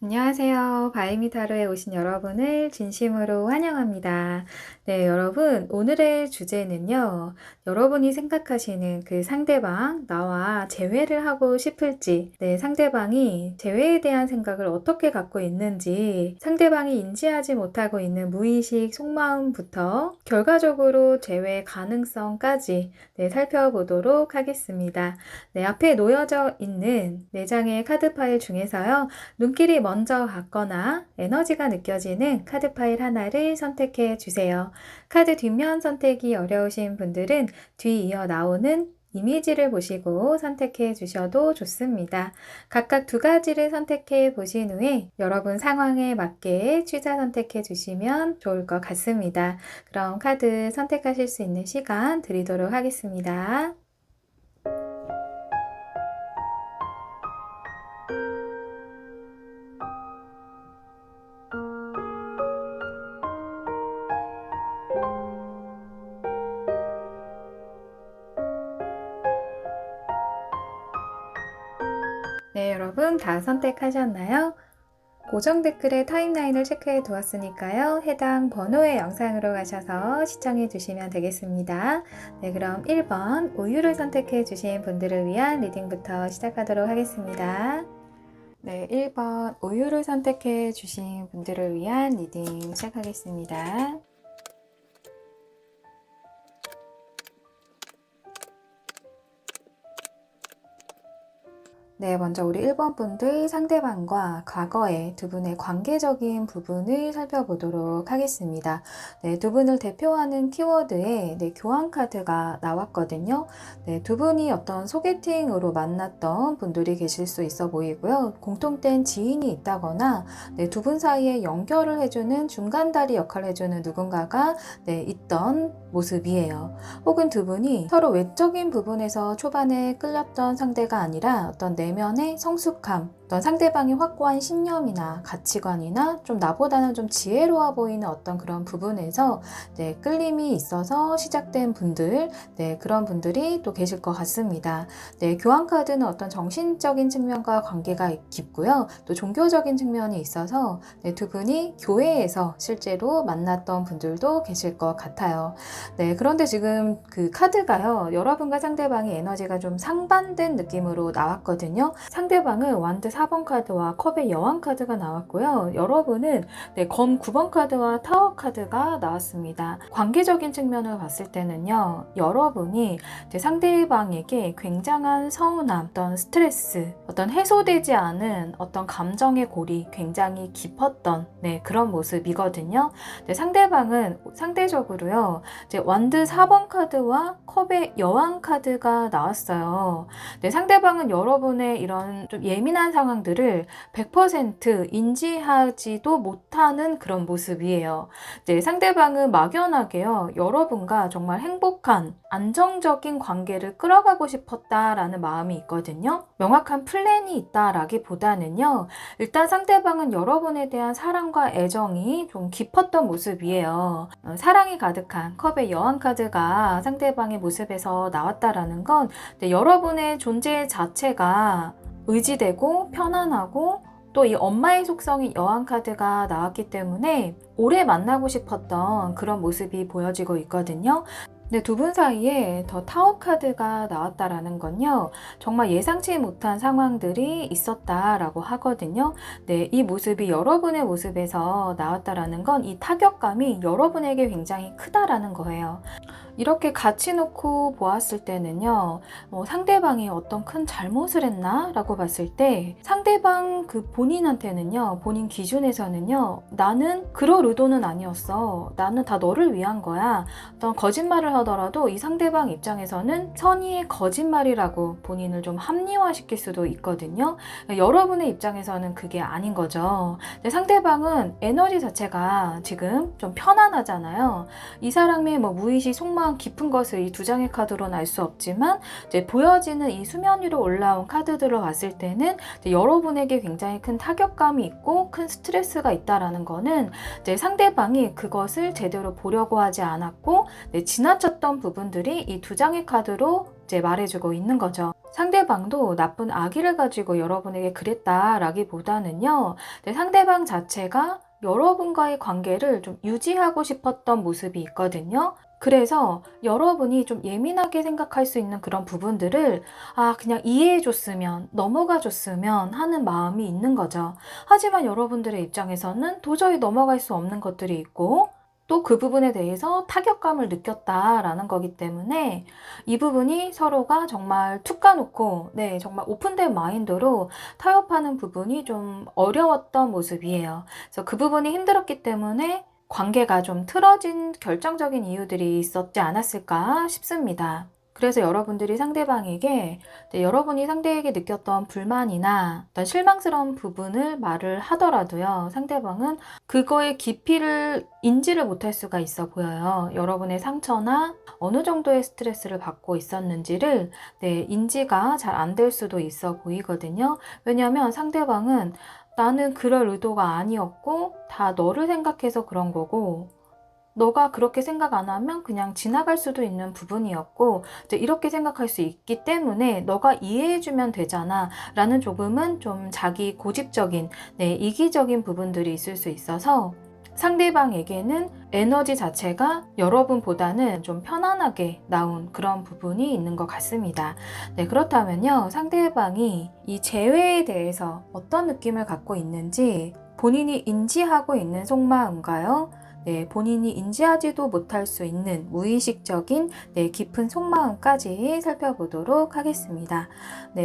안녕하세요. 바이미타로에 오신 여러분을 진심으로 환영합니다. 네, 여러분, 오늘의 주제는요, 여러분이 생각하시는 그 상대방, 나와 재회를 하고 싶을지, 네, 상대방이 재회에 대한 생각을 어떻게 갖고 있는지, 상대방이 인지하지 못하고 있는 무의식 속마음부터 결과적으로 재회 가능성까지 네, 살펴보도록 하겠습니다. 네, 앞에 놓여져 있는 4장의 카드 파일 중에서요, 눈길이 먼저 갔거나 에너지가 느껴지는 카드 파일 하나를 선택해 주세요. 카드 뒷면 선택이 어려우신 분들은 뒤이어 나오는 이미지를 보시고 선택해 주셔도 좋습니다. 각각 2가지를 선택해 보신 후에 여러분 상황에 맞게 취사 선택해 주시면 좋을 것 같습니다. 그럼 카드 선택하실 수 있는 시간 드리도록 하겠습니다. 네, 여러분 다 선택하셨나요? 고정 댓글에 타임라인을 체크해 두었으니까요. 해당 번호의 영상으로 가셔서 시청해 주시면 되겠습니다. 네, 그럼 1번 우유를 선택해 주신 분들을 위한 리딩부터 시작하도록 하겠습니다. 네, 1번 우유를 선택해 주신 분들을 위한 리딩 시작하겠습니다. 네, 먼저 우리 1번 분들 상대방과 과거의 두 분의 관계적인 부분을 살펴보도록 하겠습니다. 네, 두 분을 대표하는 키워드에 교환 카드가 나왔거든요. 네, 두 분이 어떤 소개팅으로 만났던 분들이 계실 수 있어 보이고요. 공통된 지인이 있다거나 두 분 사이에 연결을 해주는 중간다리 역할을 해주는 누군가가 있던 모습이에요. 혹은 두 분이 서로 외적인 부분에서 초반에 끌렸던 상대가 아니라 어떤 내면의 성숙함, 어떤 상대방이 확고한 신념이나 가치관이나 좀 나보다는 좀 지혜로워 보이는 어떤 그런 부분에서 끌림이 있어서 시작된 분들, 그런 분들이 또 계실 것 같습니다. 교환 카드는 어떤 정신적인 측면과 관계가 깊고요. 또 종교적인 측면이 있어서 두 분이 교회에서 실제로 만났던 분들도 계실 것 같아요. 그런데 지금 그 카드가요, 여러분과 상대방의 에너지가 좀 상반된 느낌으로 나왔거든요. 상대방은 완드 4번 카드와 컵의 여왕 카드가 나왔고요. 여러분은 검 9번 카드와 타워 카드가 나왔습니다. 관계적인 측면을 봤을 때는요, 여러분이 상대방에게 굉장한 서운함, 어떤 스트레스, 어떤 해소되지 않은 어떤 감정의 골이 굉장히 깊었던 그런 모습이거든요. 상대방은 상대적으로요, 완드 4번 카드와 컵의 여왕 카드가 나왔어요. 상대방은 여러분의 이런 좀 예민한 상황들을 100% 인지하지도 못하는 그런 모습이에요. 상대방은 막연하게요, 여러분과 정말 행복한 안정적인 관계를 끌어가고 싶었다라는 마음이 있거든요. 명확한 플랜이 있다라기보다는요, 일단 상대방은 여러분에 대한 사랑과 애정이 좀 깊었던 모습이에요. 사랑이 가득한 컵의 여왕 카드가 상대방의 모습에서 나왔다라는 건 여러분의 존재 자체가 의지되고 편안하고 또 이 엄마의 속성이 여왕 카드가 나왔기 때문에 오래 만나고 싶었던 그런 모습이 보여지고 있거든요. 두 분 사이에 더 타워 카드가 나왔다라는 건요, 정말 예상치 못한 상황들이 있었다라고 하거든요. 이 모습이 여러분의 모습에서 나왔다라는 건 이 타격감이 여러분에게 굉장히 크다라는 거예요. 이렇게 같이 놓고 보았을 때는요, 상대방이 어떤 큰 잘못을 했나? 라고 봤을 때 상대방 그 본인한테는요, 본인 기준에서는요, 나는 그럴 의도는 아니었어. 나는 다 너를 위한 거야. 어떤 거짓말을 하더라도 이 상대방 입장에서는 선의의 거짓말이라고 본인을 좀 합리화시킬 수도 있거든요. 여러분의 입장에서는 그게 아닌 거죠. 상대방은 에너지 자체가 지금 좀 편안하잖아요. 이 사람의 무의식 속마음 깊은 것을 이 2장의 카드로는 알 수 없지만 보여지는 이 수면 위로 올라온 카드들을 봤을 때는 여러분에게 굉장히 큰 타격감이 있고 큰 스트레스가 있다라는 거는 상대방이 그것을 제대로 보려고 하지 않았고 지나쳤던 부분들이 이 2장의 카드로 말해주고 있는 거죠. 상대방도 나쁜 악의를 가지고 여러분에게 그랬다라기보다는요, 상대방 자체가 여러분과의 관계를 좀 유지하고 싶었던 모습이 있거든요. 그래서 여러분이 좀 예민하게 생각할 수 있는 그런 부분들을 그냥 이해해줬으면, 넘어가줬으면 하는 마음이 있는 거죠. 하지만 여러분들의 입장에서는 도저히 넘어갈 수 없는 것들이 있고, 또 그 부분에 대해서 타격감을 느꼈다라는 거기 때문에 이 부분이 서로가 정말 툭 까놓고 정말 오픈된 마인드로 타협하는 부분이 좀 어려웠던 모습이에요. 그래서 그 부분이 힘들었기 때문에 관계가 좀 틀어진 결정적인 이유들이 있었지 않았을까 싶습니다. 그래서 여러분들이 상대방에게 여러분이 상대에게 느꼈던 불만이나 어떤 실망스러운 부분을 말을 하더라도요, 상대방은 그거의 깊이를 인지를 못할 수가 있어 보여요. 여러분의 상처나 어느 정도의 스트레스를 받고 있었는지를 인지가 잘 안 될 수도 있어 보이거든요. 왜냐하면 상대방은 나는 그럴 의도가 아니었고 다 너를 생각해서 그런 거고, 너가 그렇게 생각 안 하면 그냥 지나갈 수도 있는 부분이었고, 이제 이렇게 생각할 수 있기 때문에 너가 이해해주면 되잖아 라는 조금은 좀 자기 고집적인 이기적인 부분들이 있을 수 있어서 상대방에게는 에너지 자체가 여러분보다는 좀 편안하게 나온 그런 부분이 있는 것 같습니다. 그렇다면요, 상대방이 이 재회에 대해서 어떤 느낌을 갖고 있는지 본인이 인지하고 있는 속마음인가요? 본인이 인지하지도 못할 수 있는 무의식적인 깊은 속마음까지 살펴보도록 하겠습니다.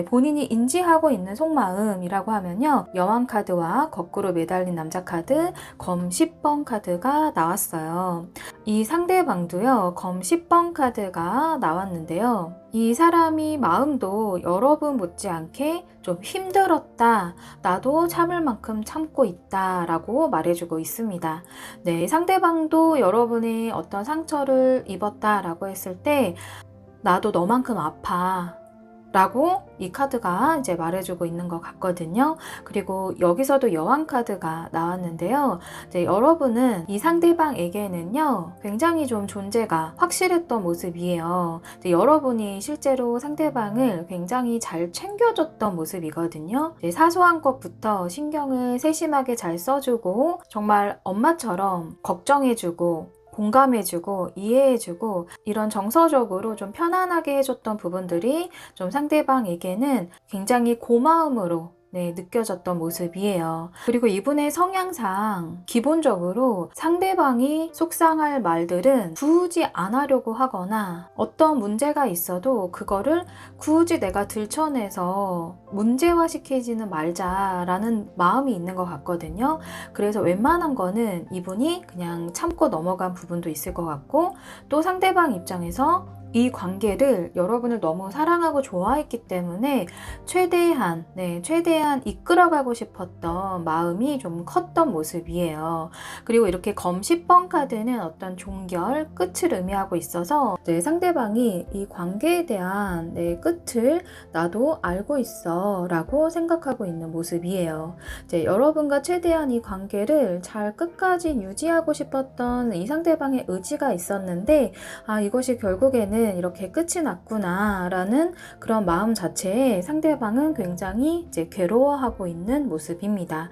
본인이 인지하고 있는 속마음이라고 하면요, 여왕 카드와 거꾸로 매달린 남자 카드, 검 10번 카드가 나왔어요. 이 상대방도요, 검 10번 카드가 나왔는데요. 이 사람이 마음도 여러분 못지않게 좀 힘들었다, 나도 참을 만큼 참고 있다 라고 말해주고 있습니다. 상대방도 여러분이 어떤 상처를 입었다 라고 했을 때 나도 너만큼 아파 라고 이 카드가 이제 말해주고 있는 것 같거든요. 그리고 여기서도 여왕 카드가 나왔는데요. 이제 여러분은 이 상대방에게는요, 굉장히 좀 존재가 확실했던 모습이에요. 여러분이 실제로 상대방을 굉장히 잘 챙겨줬던 모습이거든요. 사소한 것부터 신경을 세심하게 잘 써주고, 정말 엄마처럼 걱정해주고, 공감해주고 이해해주고 이런 정서적으로 좀 편안하게 해줬던 부분들이 좀 상대방에게는 굉장히 고마움으로 느껴졌던 모습이에요. 그리고 이분의 성향상 기본적으로 상대방이 속상할 말들은 굳이 안 하려고 하거나, 어떤 문제가 있어도 그거를 굳이 내가 들춰내서 문제화시키지는 말자라는 마음이 있는 것 같거든요. 그래서 웬만한 거는 이분이 그냥 참고 넘어간 부분도 있을 것 같고, 또 상대방 입장에서 이 관계를 여러분을 너무 사랑하고 좋아했기 때문에 최대한 이끌어가고 싶었던 마음이 좀 컸던 모습이에요. 그리고 이렇게 검 10번 카드는 어떤 종결, 끝을 의미하고 있어서 상대방이 이 관계에 대한 끝을 나도 알고 있어 라고 생각하고 있는 모습이에요. 여러분과 최대한 이 관계를 잘 끝까지 유지하고 싶었던 이 상대방의 의지가 있었는데, 이것이 결국에는 이렇게 끝이 났구나 라는 그런 마음 자체에 상대방은 굉장히 이제 괴로워하고 있는 모습입니다.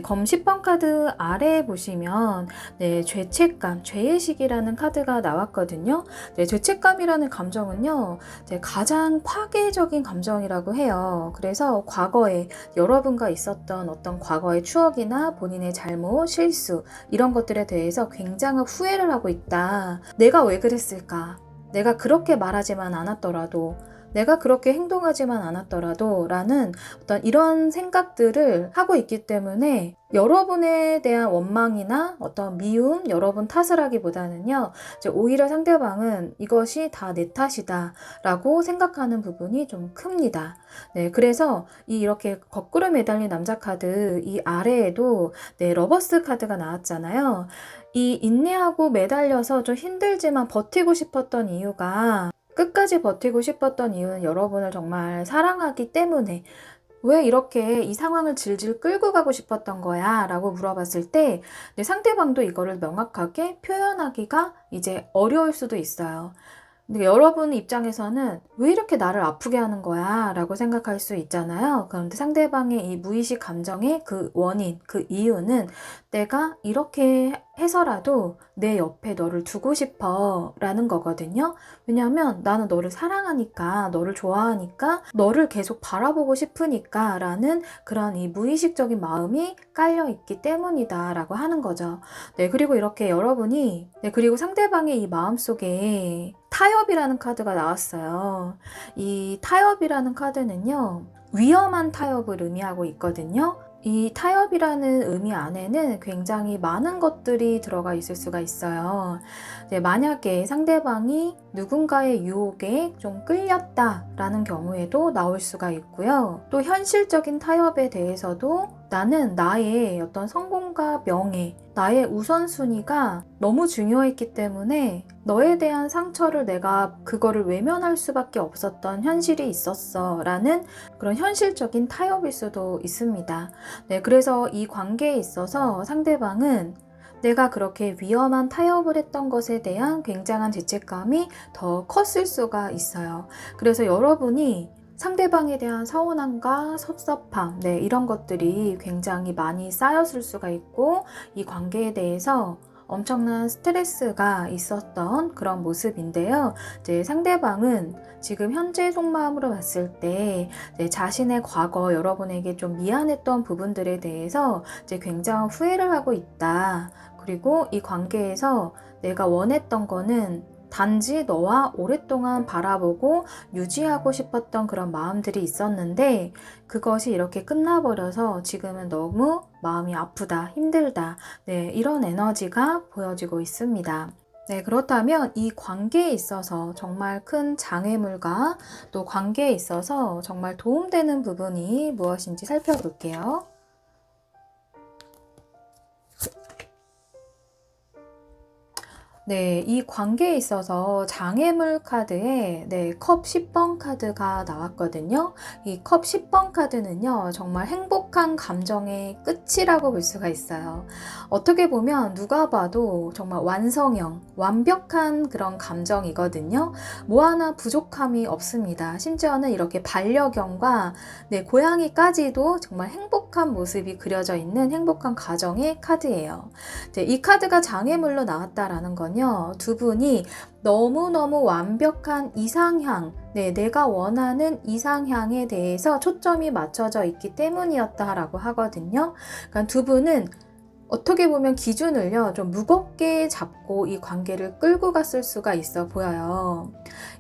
검 10번 카드 아래에 보시면 죄책감, 죄의식이라는 카드가 나왔거든요. 죄책감이라는 감정은요, 가장 파괴적인 감정이라고 해요. 그래서 과거에 여러분과 있었던 어떤 과거의 추억이나 본인의 잘못, 실수 이런 것들에 대해서 굉장한 후회를 하고 있다. 내가 왜 그랬을까? 내가 그렇게 말하지만 않았더라도, 내가 그렇게 행동하지만 않았더라도 라는 어떤 이런 생각들을 하고 있기 때문에 여러분에 대한 원망이나 어떤 미움, 여러분 탓을 하기보다는요, 오히려 상대방은 이것이 다 내 탓이다 라고 생각하는 부분이 좀 큽니다. 그래서 이렇게 거꾸로 매달린 남자 카드 이 아래에도 러버스 카드가 나왔잖아요. 이 인내하고 매달려서 좀 힘들지만 버티고 싶었던 이유가, 끝까지 버티고 싶었던 이유는 여러분을 정말 사랑하기 때문에, 왜 이렇게 이 상황을 질질 끌고 가고 싶었던 거야? 라고 물어봤을 때 상대방도 이거를 명확하게 표현하기가 이제 어려울 수도 있어요. 근데 여러분 입장에서는 왜 이렇게 나를 아프게 하는 거야? 라고 생각할 수 있잖아요. 그런데 상대방의 이 무의식 감정의 그 원인, 그 이유는 내가 이렇게 해서라도 내 옆에 너를 두고 싶어 라는 거거든요. 왜냐하면 나는 너를 사랑하니까, 너를 좋아하니까, 너를 계속 바라보고 싶으니까 라는 그런 이 무의식적인 마음이 깔려 있기 때문이다 라고 하는 거죠. 네, 그리고 이렇게 여러분이, 네, 그리고 상대방의 이 마음속에 타협이라는 카드가 나왔어요. 이 타협이라는 카드는요, 위험한 타협을 의미하고 있거든요. 이 타협이라는 의미 안에는 굉장히 많은 것들이 들어가 있을 수가 있어요. 네, 만약에 상대방이 누군가의 유혹에 좀 끌렸다라는 경우에도 나올 수가 있고요. 또 현실적인 타협에 대해서도 나는 나의 어떤 성공과 명예, 나의 우선순위가 너무 중요했기 때문에 너에 대한 상처를 내가 그거를 외면할 수밖에 없었던 현실이 있었어 라는 그런 현실적인 타협일 수도 있습니다. 네, 그래서 이 관계에 있어서 상대방은 내가 그렇게 위험한 타협을 했던 것에 대한 굉장한 죄책감이 더 컸을 수가 있어요. 그래서 여러분이 상대방에 대한 서운함과 섭섭함, 네, 이런 것들이 굉장히 많이 쌓였을 수가 있고, 이 관계에 대해서 엄청난 스트레스가 있었던 그런 모습인데요. 이제 상대방은 지금 현재 속마음으로 봤을 때 자신의 과거 여러분에게 좀 미안했던 부분들에 대해서 이제 굉장한 후회를 하고 있다. 그리고 이 관계에서 내가 원했던 거는 단지 너와 오랫동안 바라보고 유지하고 싶었던 그런 마음들이 있었는데 그것이 이렇게 끝나버려서 지금은 너무 마음이 아프다, 힘들다. 네, 이런 에너지가 보여지고 있습니다. 네, 그렇다면 이 관계에 있어서 정말 큰 장애물과 또 관계에 있어서 정말 도움되는 부분이 무엇인지 살펴볼게요. 네, 이 관계에 있어서 장애물 카드에 컵 10번 카드가 나왔거든요. 이 컵 10번 카드는요, 정말 행복한 감정의 끝이라고 볼 수가 있어요. 어떻게 보면 누가 봐도 정말 완성형, 완벽한 그런 감정이거든요. 뭐 하나 부족함이 없습니다. 심지어는 이렇게 반려견과 고양이까지도 정말 행복한 모습이 그려져 있는 행복한 가정의 카드예요. 이 카드가 장애물로 나왔다라는 건 두 분이 너무너무 완벽한 이상향, 내가 원하는 이상향에 대해서 초점이 맞춰져 있기 때문이었다라고 하거든요. 그러니까 두 분은 어떻게 보면 기준을요, 좀 무겁게 잡고 이 관계를 끌고 갔을 수가 있어 보여요.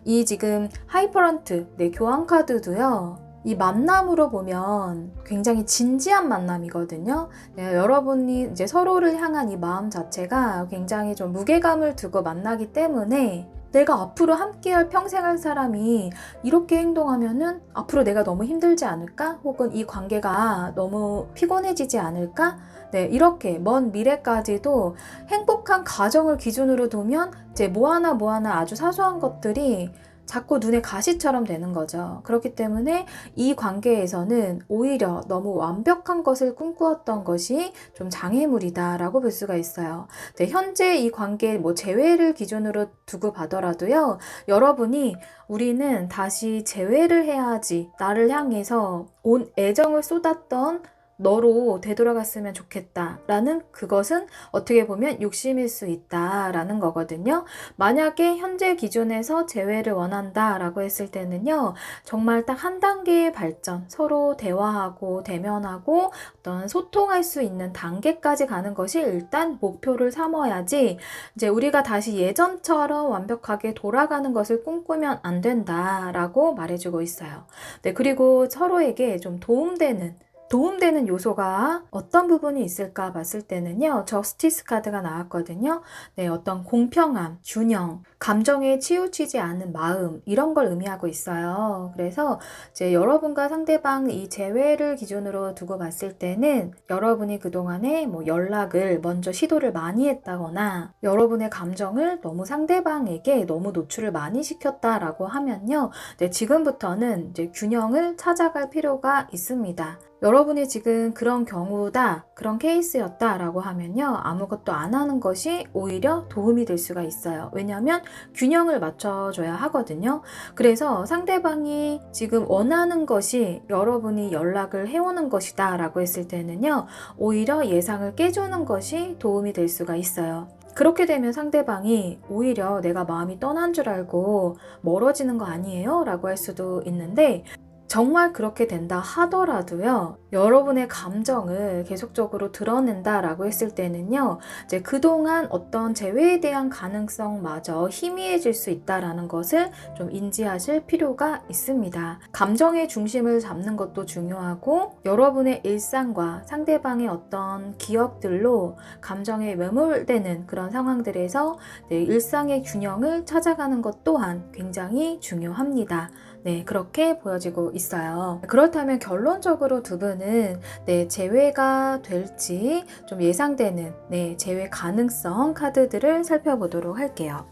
이 지금 하이퍼런트, 교환 카드도요, 이 만남으로 보면 굉장히 진지한 만남이거든요. 네, 여러분이 이제 서로를 향한 이 마음 자체가 굉장히 좀 무게감을 두고 만나기 때문에 내가 앞으로 함께할 평생 할 사람이 이렇게 행동하면은 앞으로 내가 너무 힘들지 않을까? 혹은 이 관계가 너무 피곤해지지 않을까? 네, 이렇게 먼 미래까지도 행복한 가정을 기준으로 두면 이제 뭐 하나 아주 사소한 것들이 자꾸 눈에 가시처럼 되는 거죠. 그렇기 때문에 이 관계에서는 오히려 너무 완벽한 것을 꿈꾸었던 것이 좀 장애물이다라고 볼 수가 있어요. 네, 현재 이 관계 재회를 기준으로 두고 봐더라도요. 여러분이 우리는 다시 재회를 해야지 나를 향해서 온 애정을 쏟았던 너로 되돌아갔으면 좋겠다라는 그것은 어떻게 보면 욕심일 수 있다라는 거거든요. 만약에 현재 기준에서 재회를 원한다라고 했을 때는요. 정말 딱 한 단계의 발전, 서로 대화하고 대면하고 어떤 소통할 수 있는 단계까지 가는 것이 일단 목표를 삼아야지 이제 우리가 다시 예전처럼 완벽하게 돌아가는 것을 꿈꾸면 안 된다라고 말해주고 있어요. 네, 그리고 서로에게 좀 도움되는 요소가 어떤 부분이 있을까 봤을 때는요. 저스티스 카드가 나왔거든요. 네, 어떤 공평함, 균형, 감정에 치우치지 않은 마음 이런 걸 의미하고 있어요. 그래서 이제 여러분과 상대방 이 재회를 기준으로 두고 봤을 때는 여러분이 그동안에 연락을 먼저 시도를 많이 했다거나 여러분의 감정을 너무 상대방에게 너무 노출을 많이 시켰다라고 하면요. 네, 지금부터는 이제 균형을 찾아갈 필요가 있습니다. 여러분이 지금 그런 경우다, 그런 케이스였다 라고 하면요, 아무것도 안 하는 것이 오히려 도움이 될 수가 있어요. 왜냐하면 균형을 맞춰줘야 하거든요. 그래서 상대방이 지금 원하는 것이 여러분이 연락을 해오는 것이다 라고 했을 때는요, 오히려 예상을 깨주는 것이 도움이 될 수가 있어요. 그렇게 되면 상대방이 오히려 내가 마음이 떠난 줄 알고 멀어지는 거 아니에요? 라고 할 수도 있는데, 정말 그렇게 된다 하더라도요, 여러분의 감정을 계속적으로 드러낸다라고 했을 때는요, 이제 그동안 어떤 재회에 대한 가능성마저 희미해질 수 있다라는 것을 좀 인지하실 필요가 있습니다. 감정의 중심을 잡는 것도 중요하고, 여러분의 일상과 상대방의 어떤 기억들로 감정에 매몰되는 그런 상황들에서 일상의 균형을 찾아가는 것 또한 굉장히 중요합니다. 네, 그렇게 보여지고 있어요. 그렇다면 결론적으로 두 분은 재회가 될지 좀 예상되는 재회 가능성 카드들을 살펴보도록 할게요.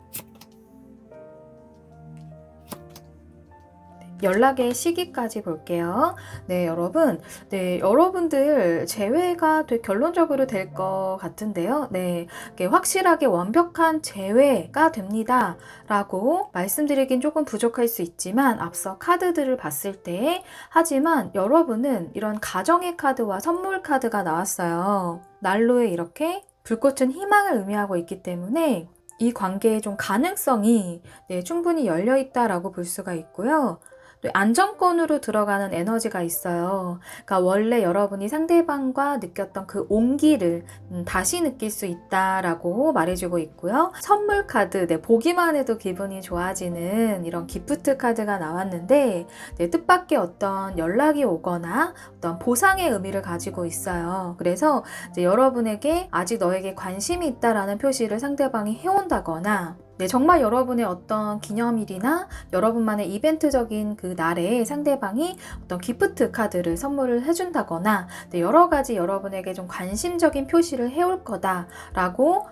연락의 시기까지 볼게요. 여러분들 재회가 결론적으로 될 것 같은데요. 확실하게 완벽한 재회가 됩니다 라고 말씀드리긴 조금 부족할 수 있지만, 앞서 카드들을 봤을 때, 하지만 여러분은 이런 가정의 카드와 선물 카드가 나왔어요. 난로에 이렇게 불꽃은 희망을 의미하고 있기 때문에 이 관계에 좀 가능성이 충분히 열려 있다라고 볼 수가 있고요. 또 안정권으로 들어가는 에너지가 있어요. 그러니까 원래 여러분이 상대방과 느꼈던 그 온기를 다시 느낄 수 있다라고 말해주고 있고요. 선물 카드, 보기만 해도 기분이 좋아지는 이런 기프트 카드가 나왔는데, 뜻밖의 어떤 연락이 오거나 어떤 보상의 의미를 가지고 있어요. 그래서 이제 여러분에게 아직 너에게 관심이 있다라는 표시를 상대방이 해온다거나, 정말 여러분의 어떤 기념일이나 여러분만의 이벤트적인 그 날에 상대방이 어떤 기프트 카드를 선물을 해준다거나, 여러 가지 여러분에게 좀 관심적인 표시를 해올 거다라고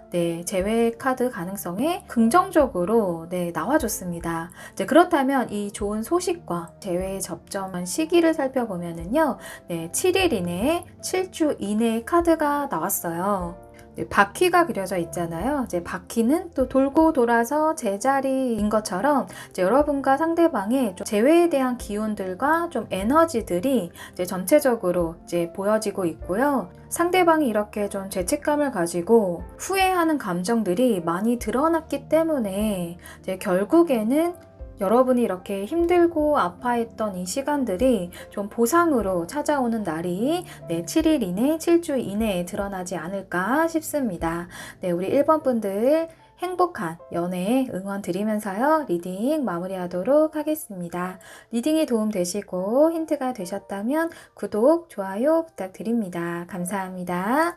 재회 카드 가능성에 긍정적으로 나와줬습니다. 그렇다면 이 좋은 소식과 재회에 접점한 시기를 살펴보면은요, 7일 이내에 7주 이내의 카드가 나왔어요. 바퀴가 그려져 있잖아요. 이제 바퀴는 또 돌고 돌아서 제자리인 것처럼 이제 여러분과 상대방의 좀 재회에 대한 기운들과 좀 에너지들이 이제 전체적으로 이제 보여지고 있고요. 상대방이 이렇게 좀 죄책감을 가지고 후회하는 감정들이 많이 드러났기 때문에 이제 결국에는 여러분이 이렇게 힘들고 아파했던 이 시간들이 좀 보상으로 찾아오는 날이 7일 이내, 7주 이내에 드러나지 않을까 싶습니다. 우리 1번 분들 행복한 연애 응원 드리면서요, 리딩 마무리하도록 하겠습니다. 리딩이 도움되시고 힌트가 되셨다면 구독, 좋아요 부탁드립니다. 감사합니다.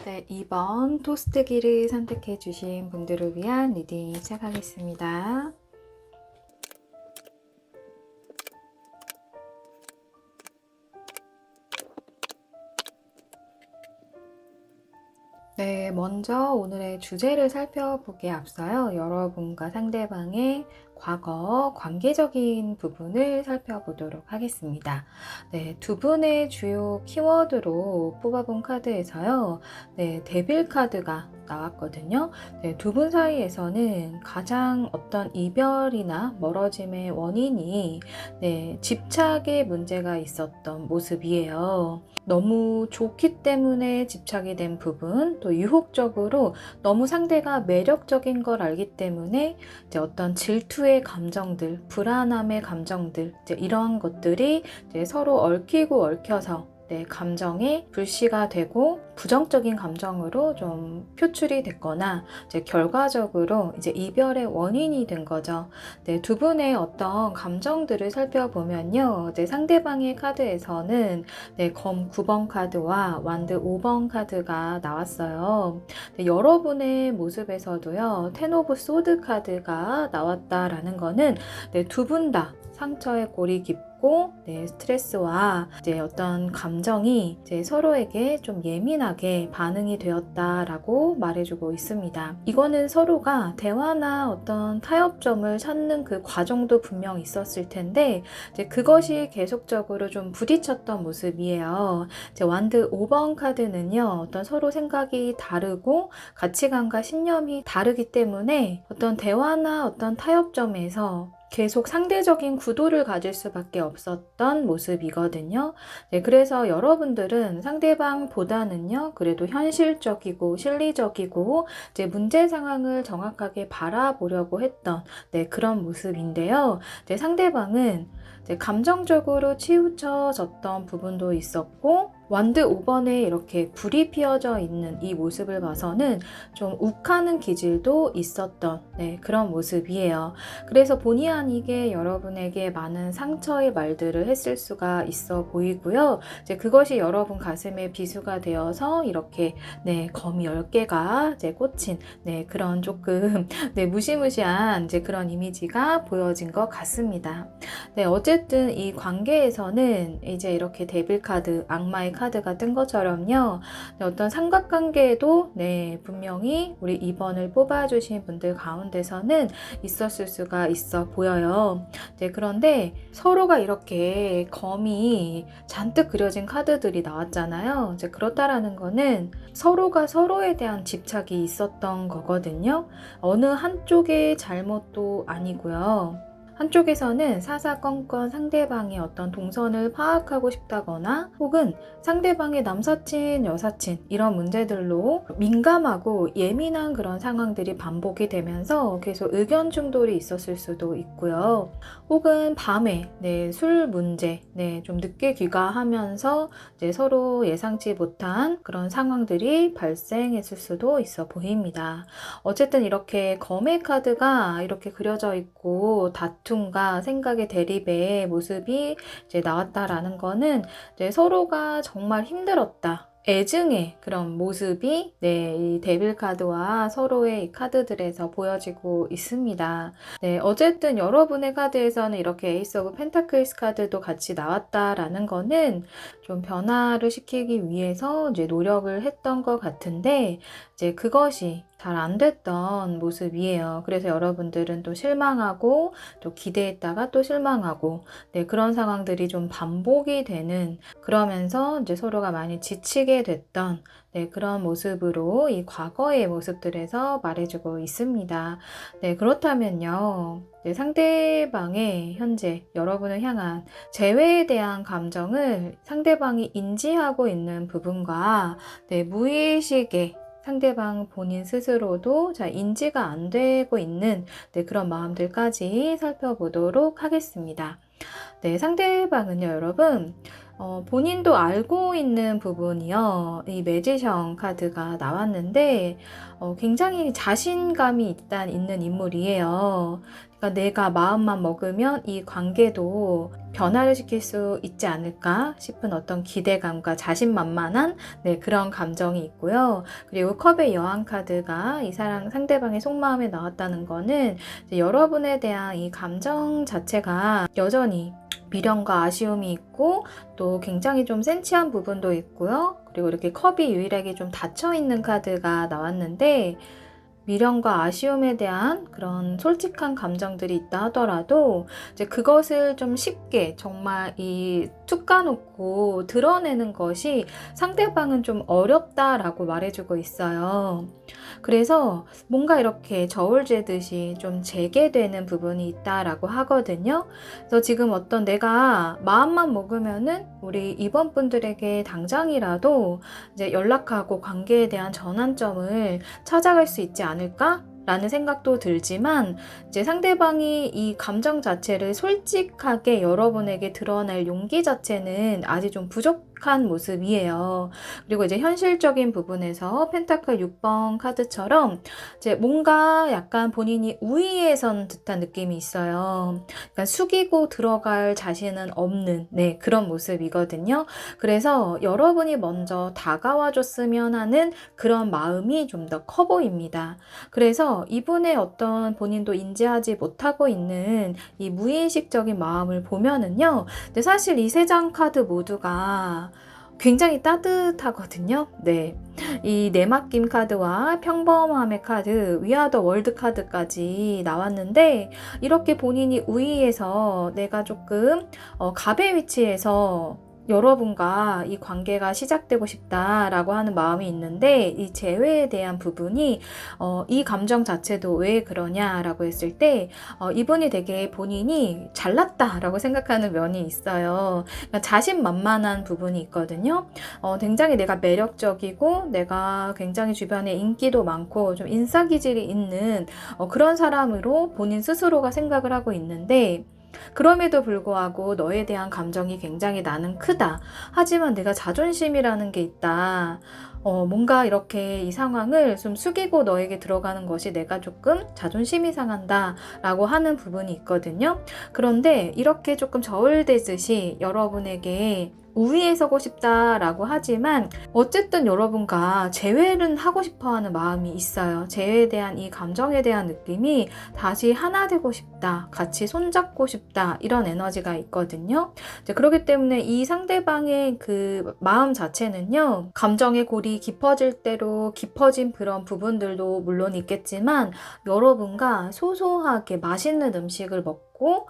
2번 토스트기를 선택해 주신 분들을 위한 리딩 시작하겠습니다. 먼저 오늘의 주제를 살펴보기에 앞서요, 여러분과 상대방의 과거, 관계적인 부분을 살펴보도록 하겠습니다. 두 분의 주요 키워드로 뽑아본 카드에서요, 데빌 카드가 나왔거든요. 두 분 사이에서는 가장 어떤 이별이나 멀어짐의 원인이 집착의 문제가 있었던 모습이에요. 너무 좋기 때문에 집착이 된 부분, 또 유혹적으로 너무 상대가 매력적인 걸 알기 때문에 이제 어떤 질투의 감정들, 불안함의 감정들, 이제 이런 것들이 이제 서로 얽히고 얽혀서 감정에 불씨가 되고 부정적인 감정으로 좀 표출이 됐거나 이제 결과적으로 이제 이별의 원인이 된 거죠. 두 분의 어떤 감정들을 살펴보면요, 이제 상대방의 카드에서는 검 9번 카드와 완드 5번 카드가 나왔어요. 여러분의 모습에서도요, 텐 오브 소드 카드가 나왔다라는 거는 두 분 다 상처의 골이 깊고 있고, 스트레스와 이제 어떤 감정이 이제 서로에게 좀 예민하게 반응이 되었다라고 말해주고 있습니다. 이거는 서로가 대화나 어떤 타협점을 찾는 그 과정도 분명 있었을 텐데, 이제 그것이 계속적으로 좀 부딪혔던 모습이에요. 이제 완드 5번 카드는요, 어떤 서로 생각이 다르고 가치관과 신념이 다르기 때문에 어떤 대화나 어떤 타협점에서 계속 상대적인 구도를 가질 수밖에 없었던 모습이거든요. 그래서 여러분들은 상대방보다는요, 그래도 현실적이고 실리적이고 이제 문제 상황을 정확하게 바라보려고 했던 그런 모습인데요. 상대방은 감정적으로 치우쳐졌던 부분도 있었고, 완드 5번에 이렇게 불이 피어져 있는 이 모습을 봐서는 좀 욱하는 기질도 있었던 그런 모습이에요. 그래서 본의 아니게 여러분에게 많은 상처의 말들을 했을 수가 있어 보이고요. 이제 그것이 여러분 가슴에 비수가 되어서 이렇게 거미 10개가 이제 꽂힌 그런 조금 무시무시한 이제 그런 이미지가 보여진 것 같습니다. 어쨌든 이 관계에서는 이제 이렇게 데빌 카드, 악마의 카드가 뜬 것처럼요. 어떤 삼각관계에도 분명히 우리 2번을 뽑아주신 분들 가운데서는 있었을 수가 있어 보여요. 그런데 서로가 이렇게 검이 잔뜩 그려진 카드들이 나왔잖아요. 그렇다라는 거는 서로가 서로에 대한 집착이 있었던 거거든요. 어느 한쪽의 잘못도 아니고요. 한쪽에서는 사사건건 상대방의 어떤 동선을 파악하고 싶다거나 혹은 상대방의 남사친, 여사친 이런 문제들로 민감하고 예민한 그런 상황들이 반복이 되면서 계속 의견 충돌이 있었을 수도 있고요. 혹은 밤에 술 문제, 좀 늦게 귀가하면서 이제 서로 예상치 못한 그런 상황들이 발생했을 수도 있어 보입니다. 어쨌든 이렇게 검의 카드가 이렇게 그려져 있고 다툼과 생각의 대립의 모습이 이제 나왔다라는 거는 이제 서로가 정말 힘들었다. 애증의 그런 모습이 이 데빌 카드와 서로의 이 카드들에서 보여지고 있습니다. 어쨌든 여러분의 카드에서는 이렇게 에이스 오브 펜타클스 카드도 같이 나왔다라는 거는 좀 변화를 시키기 위해서 이제 노력을 했던 것 같은데 이제 그것이 잘 안 됐던 모습이에요. 그래서 여러분들은 또 실망하고 또 기대했다가 또 실망하고 그런 상황들이 좀 반복이 되는 그러면서 이제 서로가 많이 지치게 됐던 그런 모습으로 이 과거의 모습들에서 말해주고 있습니다. 그렇다면요. 상대방의 현재 여러분을 향한 재회에 대한 감정을 상대방이 인지하고 있는 부분과 무의식의 상대방 본인 스스로도 잘 인지가 안 되고 있는 그런 마음들까지 살펴보도록 하겠습니다. 상대방은요, 여러분, 본인도 알고 있는 부분이요. 이 매지션 카드가 나왔는데 굉장히 자신감이 일단 있는 인물이에요. 그러니까 내가 마음만 먹으면 이 관계도 변화를 시킬 수 있지 않을까 싶은 어떤 기대감과 자신만만한 그런 감정이 있고요. 그리고 컵의 여왕 카드가 이 상대방의 속마음에 나왔다는 거는 여러분에 대한 이 감정 자체가 여전히 미련과 아쉬움이 있고 또 굉장히 좀 센치한 부분도 있고요. 그리고 이렇게 컵이 유일하게 좀 닫혀있는 카드가 나왔는데 미련과 아쉬움에 대한 그런 솔직한 감정들이 있다 하더라도 이제 그것을 좀 쉽게 정말 이 툭 까놓고 드러내는 것이 상대방은 좀 어렵다라고 말해주고 있어요. 그래서 뭔가 이렇게 저울 재듯이 좀 재개되는 부분이 있다라고 하거든요. 그래서 지금 어떤 내가 마음만 먹으면은 우리 이번 분들에게 당장이라도 이제 연락하고 관계에 대한 전환점을 찾아갈 수 있지 않을까? 라는 생각도 들지만 이제 상대방이 이 감정 자체를 솔직하게 여러분에게 드러낼 용기 자체는 아직 좀 부족한 솔직한 모습이에요. 그리고 이제 현실적인 부분에서 펜타클 6번 카드처럼 이제 뭔가 약간 본인이 우위에 선 듯한 느낌이 있어요. 그러니까 숙이고 들어갈 자신은 없는 그런 모습이거든요. 그래서 여러분이 먼저 다가와 줬으면 하는 그런 마음이 좀 더 커 보입니다. 그래서 이분의 어떤 본인도 인지하지 못하고 있는 이 무의식적인 마음을 보면은요. 근데 사실 이 세 장 카드 모두가 굉장히 따뜻하거든요. 이 내맡김 카드와 평범함의 카드, 위아더 월드 카드까지 나왔는데 이렇게 본인이 우위에서 내가 조금 갑의 위치에서 여러분과 이 관계가 시작되고 싶다라고 하는 마음이 있는데 이 재회에 대한 부분이 이 감정 자체도 왜 그러냐라고 했을 때 이분이 되게 본인이 잘났다라고 생각하는 면이 있어요. 그러니까 자신만만한 부분이 있거든요. 굉장히 내가 매력적이고 내가 굉장히 주변에 인기도 많고 좀 인싸기질이 있는 그런 사람으로 본인 스스로가 생각을 하고 있는데 그럼에도 불구하고 너에 대한 감정이 굉장히 나는 크다. 하지만 내가 자존심이라는 게 있다. 뭔가 이렇게 이 상황을 좀 숙이고 너에게 들어가는 것이 내가 조금 자존심이 상한다 라고 하는 부분이 있거든요. 그런데 이렇게 조금 저울대듯이 여러분에게 우위에 서고 싶다라고 하지만 어쨌든 여러분과 재회는 하고 싶어하는 마음이 있어요. 재회에 대한 이 감정에 대한 느낌이 다시 하나 되고 싶다, 같이 손잡고 싶다 이런 에너지가 있거든요. 그렇기 때문에 이 상대방의 그 마음 자체는요, 감정의 골이 깊어질 대로 깊어진 그런 부분들도 물론 있겠지만 여러분과 소소하게 맛있는 음식을 먹고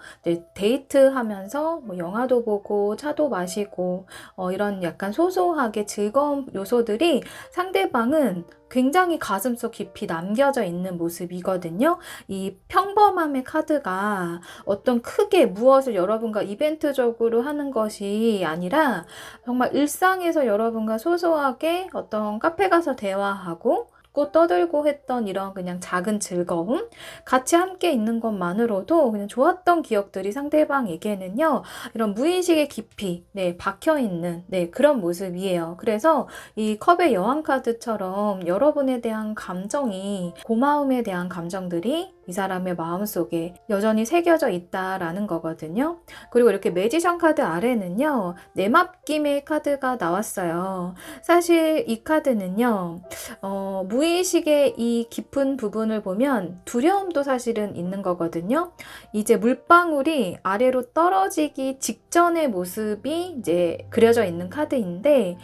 데이트하면서 뭐 영화도 보고 차도 마시고 이런 약간 소소하게 즐거운 요소들이 상대방은 굉장히 가슴속 깊이 남겨져 있는 모습이거든요. 이 평범함의 카드가 어떤 크게 무엇을 여러분과 이벤트적으로 하는 것이 아니라 정말 일상에서 여러분과 소소하게 어떤 카페 가서 대화하고 떠들고 했던 이런 그냥 작은 즐거움, 같이 함께 있는 것만으로도 그냥 좋았던 기억들이 상대방에게는요, 이런 무의식의 깊이 박혀있는 그런 모습이에요. 그래서 이 컵의 여왕 카드처럼 여러분에 대한 감정이, 고마움에 대한 감정들이 이 사람의 마음속에 여전히 새겨져 있다라는 거거든요. 그리고 이렇게 매지션 카드 아래는요, 내맡김의 카드가 나왔어요. 사실 이 카드는요, 무의식의 이 깊은 부분을 보면 두려움도 사실은 있는 거거든요. 이제 물방울이 아래로 떨어지기 직전의 모습이 이제 그려져 있는 카드인데,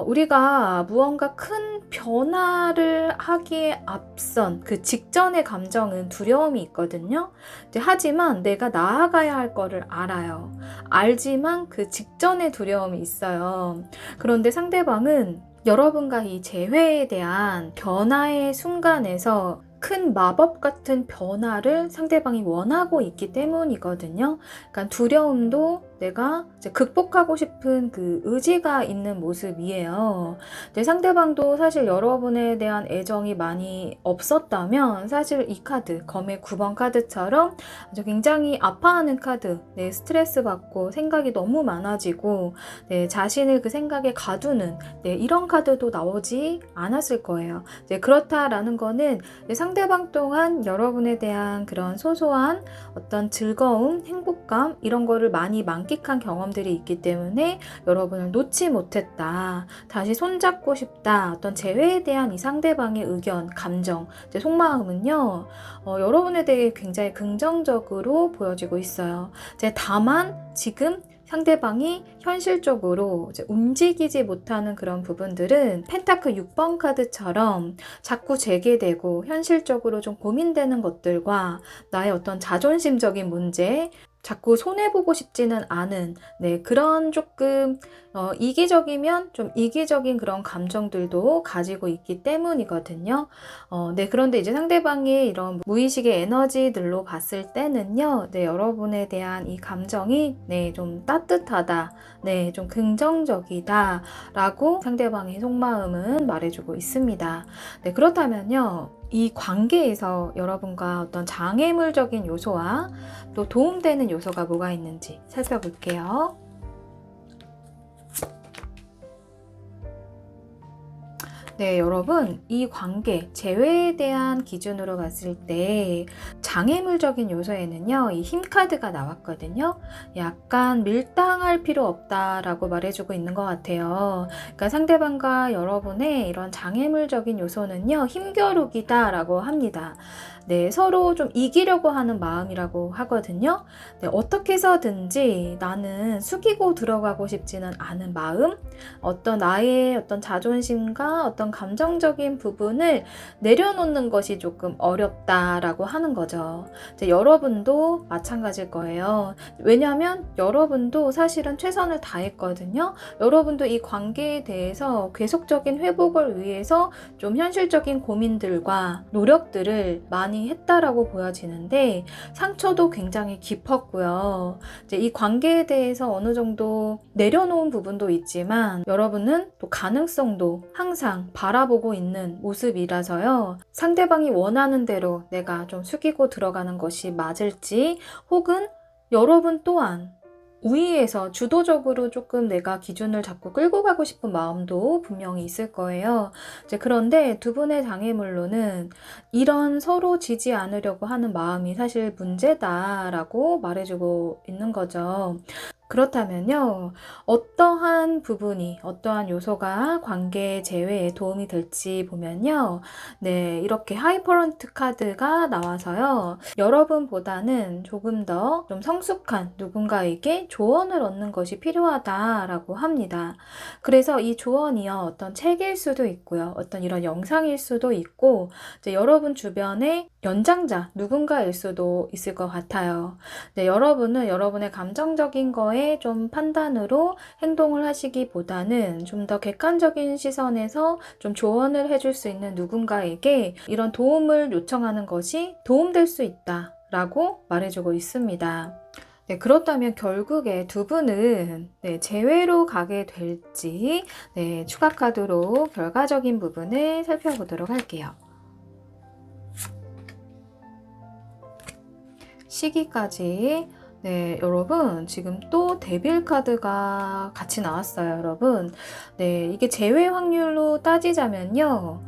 우리가 무언가 큰 변화를 하기에 앞선 그 직전의 감정은 두려움이 있거든요. 하지만 내가 나아가야 할 거를 알아요. 알지만 그 직전의 두려움이 있어요. 그런데 상대방은 여러분과 이 재회에 대한 변화의 순간에서 큰 마법 같은 변화를 상대방이 원하고 있기 때문이거든요. 그러니까 두려움도 내가 이제 극복하고 싶은 그 의지가 있는 모습이에요. 근데 상대방도 사실 여러분에 대한 애정이 많이 없었다면 사실 이 카드, 검의 9번 카드처럼 아주 굉장히 아파하는 카드, 스트레스 받고 생각이 너무 많아지고 자신을 그 생각에 가두는 이런 카드도 나오지 않았을 거예요. 그렇다라는 거는 상대방 또한 여러분에 대한 그런 소소한 어떤 즐거움, 행복감 이런 거를 많이 만끽한 경험들이 있기 때문에 여러분을 놓지 못했다. 다시 손잡고 싶다. 어떤 재회에 대한 이 상대방의 의견, 감정, 속마음은요. 여러분에 대해 굉장히 긍정적으로 보여지고 있어요. 다만 지금 상대방이 현실적으로 이제 움직이지 못하는 그런 부분들은 펜타클 6번 카드처럼 자꾸 재개되고 현실적으로 좀 고민되는 것들과 나의 어떤 자존심적인 문제, 자꾸 손해보고 싶지는 않은 그런 조금 이기적이면 좀 이기적인 그런 감정들도 가지고 있기 때문이거든요. 그런데 이제 상대방의 이런 무의식의 에너지들로 봤을 때는요, 여러분에 대한 이 감정이 좀 따뜻하다, 좀 긍정적이다 라고 상대방의 속마음은 말해주고 있습니다. 그렇다면요, 이 관계에서 여러분과 어떤 장애물적인 요소와 또 도움되는 요소가 뭐가 있는지 살펴볼게요. 네, 여러분, 이 관계, 재회에 대한 기준으로 봤을 때 장애물적인 요소에는요, 이 힘카드가 나왔거든요. 약간 밀당할 필요 없다라고 말해주고 있는 것 같아요. 그러니까 상대방과 여러분의 이런 장애물적인 요소는요, 힘겨루기다라고 합니다. 네, 서로 좀 이기려고 하는 마음이라고 하거든요. 네, 어떻게 해서든지 나는 숙이고 들어가고 싶지는 않은 마음, 어떤 나의 어떤 자존심과 어떤 감정적인 부분을 내려놓는 것이 조금 어렵다라고 하는 거죠. 이제 여러분도 마찬가지일 거예요. 왜냐하면 여러분도 사실은 최선을 다했거든요. 여러분도 이 관계에 대해서 계속적인 회복을 위해서 좀 현실적인 고민들과 노력들을 많이 했다라고 보여지는데 상처도 굉장히 깊었고요. 이제 이 관계에 대해서 어느 정도 내려놓은 부분도 있지만 여러분은 또 가능성도 항상 바라보고 있는 모습이라서요. 상대방이 원하는 대로 내가 좀 숙이고 들어가는 것이 맞을지 혹은 여러분 또한 우위에서 주도적으로 조금 내가 기준을 잡고 끌고 가고 싶은 마음도 분명히 있을 거예요. 이제 그런데 두 분의 장애물로는 이런 서로 지지 않으려고 하는 마음이 사실 문제다라고 말해주고 있는 거죠. 그렇다면요, 어떠한 부분이, 어떠한 요소가 관계 재회에 도움이 될지 보면요, 네, 이렇게 하이퍼런트 카드가 나와서요, 여러분보다는 조금 더 좀 성숙한 누군가에게 조언을 얻는 것이 필요하다라고 합니다. 그래서 이 조언이요, 어떤 책일 수도 있고요, 어떤 이런 영상일 수도 있고, 이제 여러분 주변에 연장자 누군가일 수도 있을 것 같아요. 네, 여러분은 여러분의 감정적인 거에 좀 판단으로 행동을 하시기보다는 좀 더 객관적인 시선에서 좀 조언을 해줄 수 있는 누군가에게 이런 도움을 요청하는 것이 도움될 수 있다라고 말해주고 있습니다. 네, 그렇다면 결국에 두 분은 네, 재회로 가게 될지 네, 추가 카드로 결과적인 부분을 살펴보도록 할게요. 시기까지 네, 여러분 지금 또 데빌 카드가 같이 나왔어요, 여러분. 네, 이게 재회 확률로 따지자면요.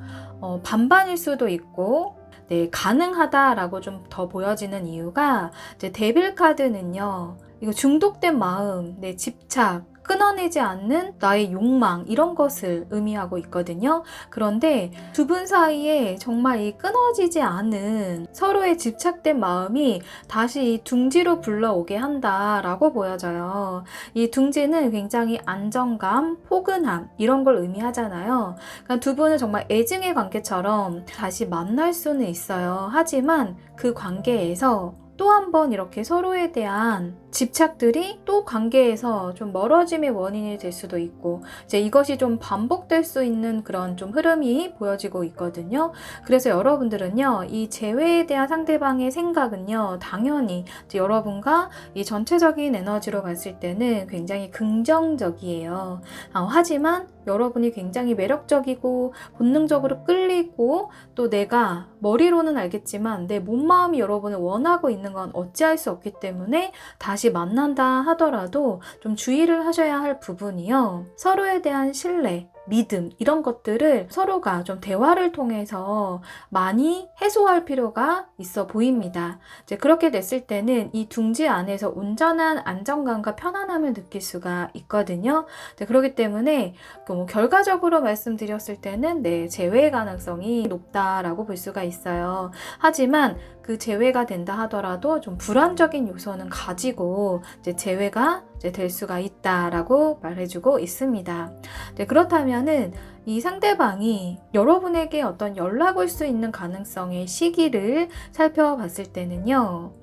반반일 수도 있고 네, 가능하다라고 좀 더 보여지는 이유가 이제 데빌 카드는요. 이거 중독된 마음, 네, 집착 끊어내지 않는 나의 욕망 이런 것을 의미하고 있거든요. 그런데 두 분 사이에 정말 이 끊어지지 않은 서로의 집착된 마음이 다시 이 둥지로 불러오게 한다라고 보여져요. 이 둥지는 굉장히 안정감, 포근함 이런 걸 의미하잖아요. 그러니까 두 분은 정말 애증의 관계처럼 다시 만날 수는 있어요. 하지만 그 관계에서 또 한 번 이렇게 서로에 대한 집착들이 또 관계에서 좀 멀어짐의 원인이 될 수도 있고 이제 이것이 좀 반복될 수 있는 그런 좀 흐름이 보여지고 있거든요. 그래서 여러분들은요, 이 재회에 대한 상대방의 생각은요, 당연히 이제 여러분과 이 전체적인 에너지로 봤을 때는 굉장히 긍정적이에요. 하지만 여러분이 굉장히 매력적이고 본능적으로 끌리고 또 내가 머리로는 알겠지만 내 몸마음이 여러분을 원하고 있는 건 어찌할 수 없기 때문에 다시 만난다 하더라도 좀 주의를 하셔야 할 부분이요. 서로에 대한 신뢰, 믿음 이런 것들을 서로가 좀 대화를 통해서 많이 해소할 필요가 있어 보입니다. 이제 그렇게 됐을 때는 이 둥지 안에서 온전한 안정감과 편안함을 느낄 수가 있거든요. 그렇기 때문에 결과적으로 말씀드렸을 때는 네, 재회 가능성이 높다라고 볼 수가 있어요. 하지만 그 재회가 된다 하더라도 좀 불안적인 요소는 가지고 이제 재회가 이제 될 수가 있다라고 말해주고 있습니다. 네, 그렇다면은 이 상대방이 여러분에게 어떤 연락 올 수 있는 가능성의 시기를 살펴봤을 때는요.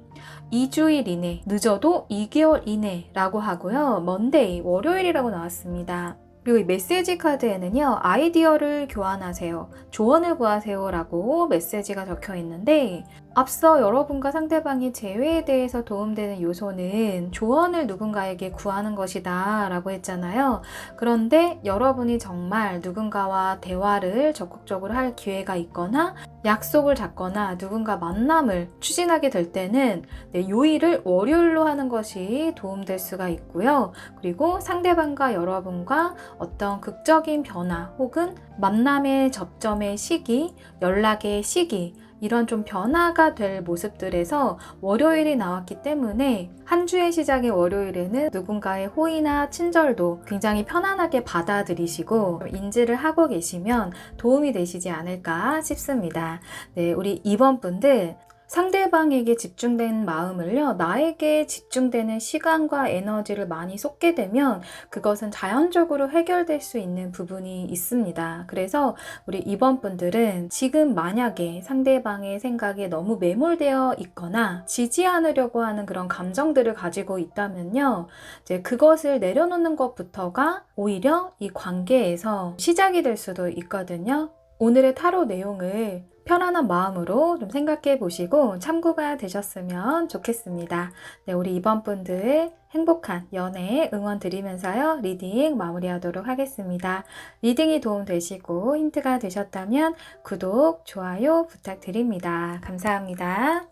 2주일 이내, 늦어도 2개월 이내라고 하고요. 먼데이, 월요일이라고 나왔습니다. 그리고 이 메시지 카드에는요, 아이디어를 교환하세요, 조언을 구하세요 라고 메시지가 적혀 있는데 앞서 여러분과 상대방의 재회에 대해서 도움되는 요소는 조언을 누군가에게 구하는 것이다 라고 했잖아요. 그런데 여러분이 정말 누군가와 대화를 적극적으로 할 기회가 있거나 약속을 잡거나 누군가 만남을 추진하게 될 때는 요일을 월요일로 하는 것이 도움될 수가 있고요. 그리고 상대방과 여러분과 어떤 극적인 변화 혹은 만남의 접점의 시기, 연락의 시기, 이런 좀 변화가 될 모습들에서 월요일이 나왔기 때문에 한 주의 시작의 월요일에는 누군가의 호의나 친절도 굉장히 편안하게 받아들이시고 인지를 하고 계시면 도움이 되시지 않을까 싶습니다. 네, 우리 2번 분들 상대방에게 집중된 마음을요, 나에게 집중되는 시간과 에너지를 많이 쏟게 되면 그것은 자연적으로 해결될 수 있는 부분이 있습니다. 그래서 우리 이번 분들은 지금 만약에 상대방의 생각에 너무 매몰되어 있거나 지지 않으려고 하는 그런 감정들을 가지고 있다면요, 이제 그것을 내려놓는 것부터가 오히려 이 관계에서 시작이 될 수도 있거든요. 오늘의 타로 내용을 편안한 마음으로 좀 생각해 보시고 참고가 되셨으면 좋겠습니다. 네, 우리 이번 분들 행복한 연애 응원 드리면서요, 리딩 마무리하도록 하겠습니다. 리딩이 도움되시고 힌트가 되셨다면 구독, 좋아요 부탁드립니다. 감사합니다.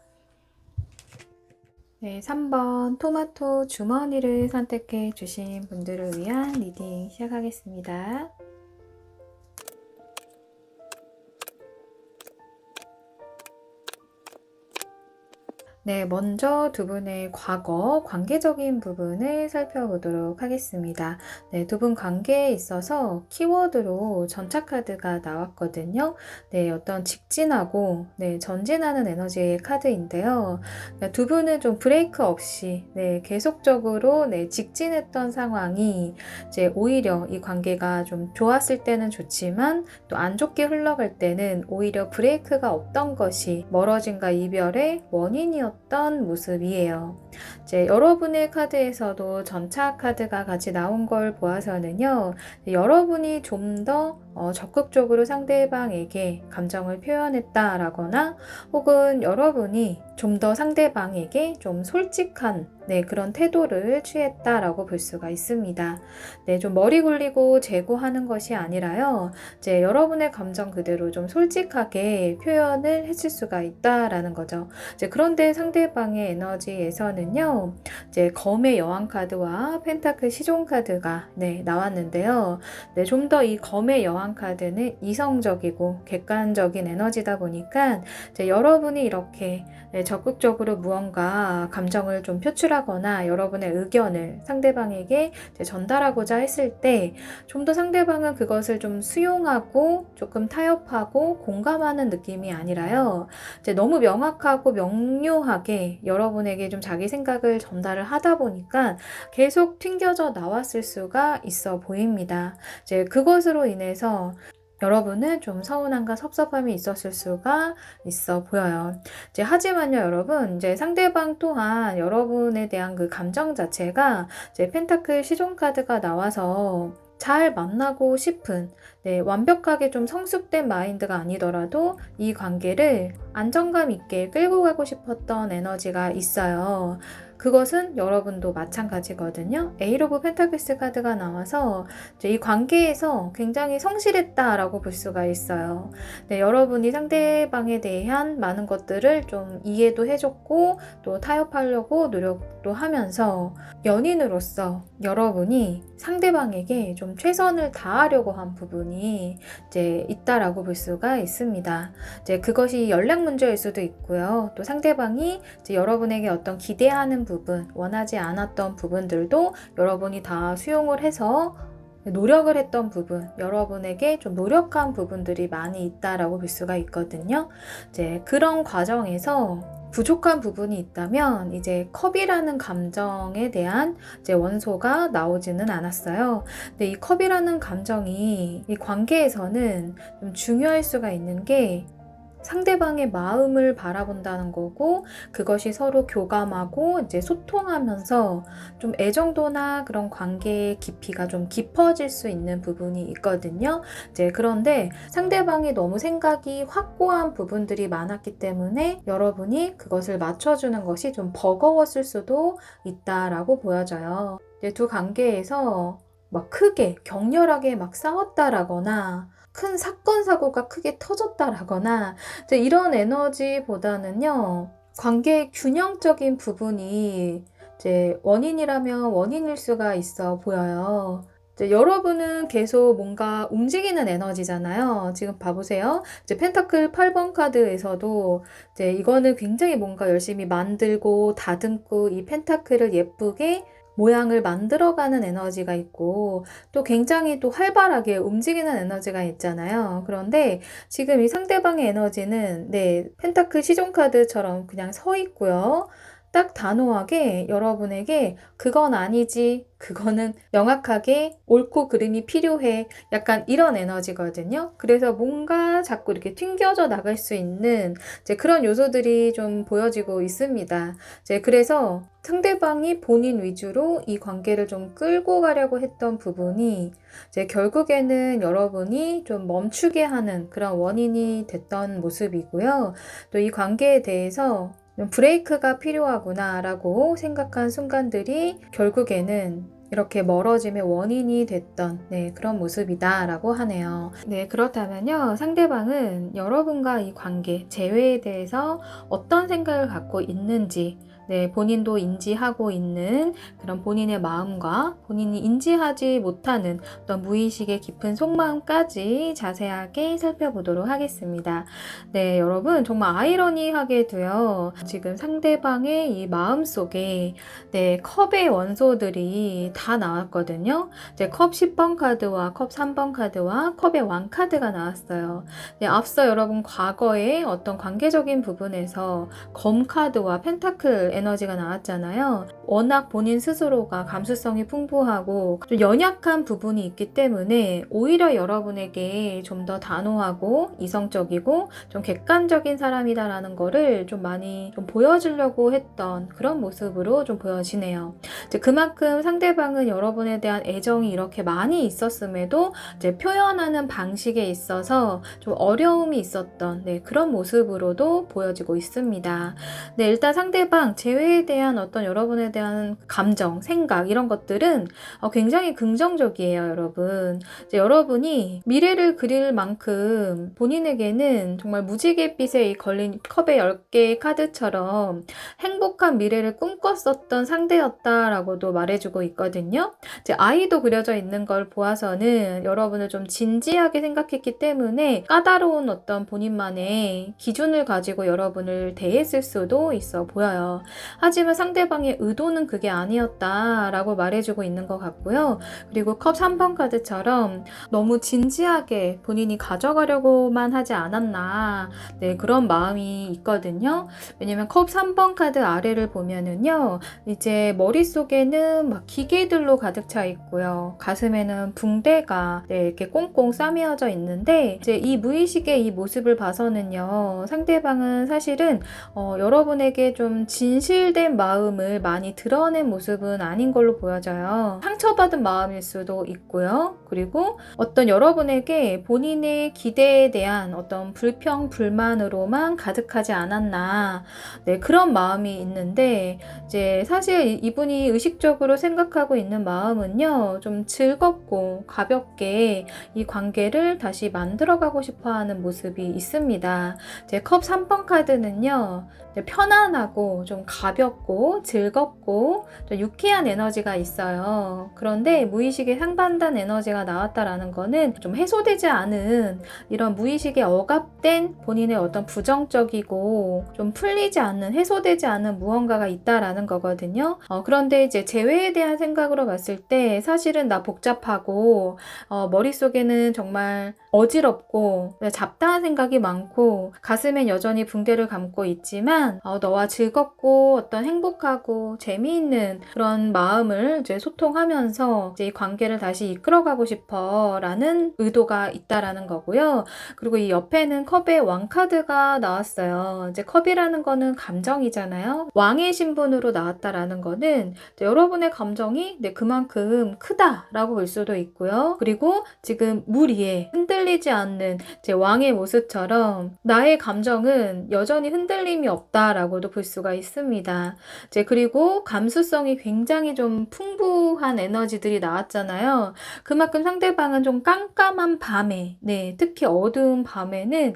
네, 3번 토마토 주머니를 선택해 주신 분들을 위한 리딩 시작하겠습니다. 네, 먼저 두 분의 과거, 관계적인 부분을 살펴보도록 하겠습니다. 네, 두 분 관계에 있어서 키워드로 전차 카드가 나왔거든요. 네, 어떤 직진하고, 네, 전진하는 에너지의 카드인데요. 네, 두 분은 좀 브레이크 없이, 네, 계속적으로, 네, 직진했던 상황이 이제 오히려 이 관계가 좀 좋았을 때는 좋지만 또 안 좋게 흘러갈 때는 오히려 브레이크가 없던 것이 멀어짐과 이별의 원인이었던 모습이에요. 이제 여러분의 카드에서도 전차 카드가 같이 나온 걸 보아서는요, 여러분이 좀 더 적극적으로 상대방에게 감정을 표현했다라거나 혹은 여러분이 좀 더 상대방에게 좀 솔직한 네, 그런 태도를 취했다라고 볼 수가 있습니다. 네, 좀 머리 굴리고 재고하는 것이 아니라요, 이제 여러분의 감정 그대로 좀 솔직하게 표현을 했을 수가 있다라는 거죠. 이제 그런데 상대방의 에너지에서는요, 이제 검의 여왕 카드와 펜타클 시종 카드가 네, 나왔는데요. 네, 좀 더 이 검의 여왕 카드는 이성적이고 객관적인 에너지다 보니까 이제 여러분이 이렇게 네, 적극적으로 무언가 감정을 좀 표출하거나 여러분의 의견을 상대방에게 이제 전달하고자 했을 때 좀 더 상대방은 그것을 좀 수용하고 조금 타협하고 공감하는 느낌이 아니라요, 이제 너무 명확하고 명료하게 여러분에게 좀 자기 생각을 전달을 하다 보니까 계속 튕겨져 나왔을 수가 있어 보입니다. 이제 그것으로 인해서 여러분은 좀 서운함과 섭섭함이 있었을 수가 있어 보여요. 이제 하지만요, 여러분, 이제 상대방 또한 여러분에 대한 그 감정 자체가 이제 펜타클 시종 카드가 나와서 잘 만나고 싶은, 네, 완벽하게 좀 성숙된 마인드가 아니더라도 이 관계를 안정감 있게 끌고 가고 싶었던 에너지가 있어요. 그것은 여러분도 마찬가지거든요. 에이트 오브 펜타클스 카드가 나와서 이제 이 관계에서 굉장히 성실했다라고 볼 수가 있어요. 네, 여러분이 상대방에 대한 많은 것들을 좀 이해도 해줬고 또 타협하려고 노력도 하면서 연인으로서 여러분이 상대방에게 좀 최선을 다하려고 한 부분이 이제 있다라고 볼 수가 있습니다. 이제 그것이 연락 문제일 수도 있고요. 또 상대방이 이제 여러분에게 어떤 기대하는 부분, 원하지 않았던 부분들도 여러분이 다 수용을 해서 노력을 했던 부분, 여러분에게 좀 노력한 부분들이 많이 있다라고 볼 수가 있거든요. 이제 그런 과정에서 부족한 부분이 있다면 이제 컵이라는 감정에 대한 이제 원소가 나오지는 않았어요. 근데 이 컵이라는 감정이 이 관계에서는 좀 중요할 수가 있는 게 상대방의 마음을 바라본다는 거고, 그것이 서로 교감하고 이제 소통하면서 좀 애정도나 그런 관계의 깊이가 좀 깊어질 수 있는 부분이 있거든요. 이제 그런데 상대방이 너무 생각이 확고한 부분들이 많았기 때문에 여러분이 그것을 맞춰주는 것이 좀 버거웠을 수도 있다라고 보여져요. 이제 두 관계에서 막 크게 격렬하게 막 싸웠다라거나 큰 사건 사고가 크게 터졌다라거나 이제 이런 에너지보다는요, 관계의 균형적인 부분이 이제 원인이라면 원인일 수가 있어 보여요. 이제 여러분은 계속 뭔가 움직이는 에너지잖아요. 지금 봐보세요. 이제 펜타클 8번 카드에서도 이제 이거는 굉장히 뭔가 열심히 만들고 다듬고 이 펜타클을 예쁘게 모양을 만들어가는 에너지가 있고, 또 굉장히 또 활발하게 움직이는 에너지가 있잖아요. 그런데 지금 이 상대방의 에너지는 펜타클 시종 카드처럼 그냥 서 있고요. 딱 단호하게 여러분에게 그건 아니지, 그거는 명확하게 옳고 그름이 필요해, 약간 이런 에너지거든요. 그래서 뭔가 자꾸 이렇게 튕겨져 나갈 수 있는 이제 그런 요소들이 좀 보여지고 있습니다. 이제 그래서 상대방이 본인 위주로 이 관계를 좀 끌고 가려고 했던 부분이 이제 결국에는 여러분이 좀 멈추게 하는 그런 원인이 됐던 모습이고요. 또 이 관계에 대해서 좀 브레이크가 필요하구나라고 생각한 순간들이 결국에는 이렇게 멀어짐의 원인이 됐던 그런 모습이다라고 하네요. 그렇다면요, 상대방은 여러분과 이 관계, 재회에 대해서 어떤 생각을 갖고 있는지, 본인도 인지하고 있는 그런 본인의 마음과 본인이 인지하지 못하는 어떤 무의식의 깊은 속마음까지 자세하게 살펴보도록 하겠습니다. 여러분, 정말 아이러니하게도요, 지금 상대방의 이 마음 속에 컵의 원소들이 다 나왔거든요. 이제 컵 10번 카드와 컵 3번 카드와 컵의 왕 카드가 나왔어요. 앞서 여러분 과거에 어떤 관계적인 부분에서 검 카드와 펜타클 에너지가 나왔잖아요. 워낙 본인 스스로가 감수성이 풍부하고 좀 연약한 부분이 있기 때문에 오히려 여러분에게 좀 더 단호하고 이성적이고 좀 객관적인 사람이다라는 거를 좀 많이 좀 보여주려고 했던 그런 모습으로 좀 보여지네요. 이제 그만큼 상대방은 여러분에 대한 애정이 이렇게 많이 있었음에도 이제 표현하는 방식에 있어서 좀 어려움이 있었던 그런 모습으로도 보여지고 있습니다. 일단 상대방 재회에 대한 어떤 여러분에 대한 감정, 생각 이런 것들은 굉장히 긍정적이에요, 여러분. 이제 여러분이 미래를 그릴 만큼 본인에게는 정말 무지갯빛에 걸린 컵의 10개의 카드처럼 행복한 미래를 꿈꿨었던 상대였다라고도 말해주고 있거든요. 이제 아이도 그려져 있는 걸 보아서는 여러분을 좀 진지하게 생각했기 때문에 까다로운 어떤 본인만의 기준을 가지고 여러분을 대했을 수도 있어 보여요. 하지만 상대방의 의도는 그게 아니었다라고 말해주고 있는 것 같고요. 그리고 컵 3번 카드처럼 너무 진지하게 본인이 가져가려고만 하지 않았나, 그런 마음이 있거든요. 왜냐면 컵 3번 카드 아래를 보면은요, 이제 머릿속에는 막 기계들로 가득 차 있고요. 가슴에는 붕대가 이렇게 꽁꽁 싸매어져 있는데, 이제 이 무의식의 이 모습을 봐서는요, 상대방은 사실은 여러분에게 좀 진실된 마음을 많이 드러낸 모습은 아닌 걸로 보여져요. 상처받은 마음일 수도 있고요. 그리고 어떤 여러분에게 본인의 기대에 대한 어떤 불평, 불만으로만 가득하지 않았나, 그런 마음이 있는데, 이제 사실 이분이 의식적으로 생각하고 있는 마음은요, 좀 즐겁고 가볍게 이 관계를 다시 만들어가고 싶어 하는 모습이 있습니다. 이제 컵 3번 카드는요, 편안하고 좀 가볍고 즐겁고 좀 유쾌한 에너지가 있어요. 그런데 무의식의 상반된 에너지가 나왔다라는 거는 좀 해소되지 않은 이런 무의식에 억압된 본인의 어떤 부정적이고 좀 풀리지 않는, 해소되지 않은 무언가가 있다라는 거거든요. 그런데 이제 재회에 대한 생각으로 봤을 때 사실은 나 복잡하고 머릿속에는 정말 어지럽고 잡다한 생각이 많고 가슴엔 여전히 붕대를 감고 있지만 너와 즐겁고 어떤 행복하고 재미있는 그런 마음을 이제 소통하면서 이제 이 관계를 다시 이끌어가고 싶어 라는 의도가 있다라는 거고요. 그리고 이 옆에는 컵의 왕카드가 나왔어요. 이제 컵이라는 거는 감정이잖아요. 왕의 신분으로 나왔다라는 거는 여러분의 감정이 그만큼 크다라고 볼 수도 있고요. 그리고 지금 물 위에 흔들리지 않는 제 왕의 모습처럼 나의 감정은 여전히 흔들림이 없다라고도 볼 수가 있습니다. 그리고 감수성이 굉장히 좀 풍부한 에너지들이 나왔잖아요. 그만큼 상대방은 좀 깜깜한 밤에, 특히 어두운 밤에는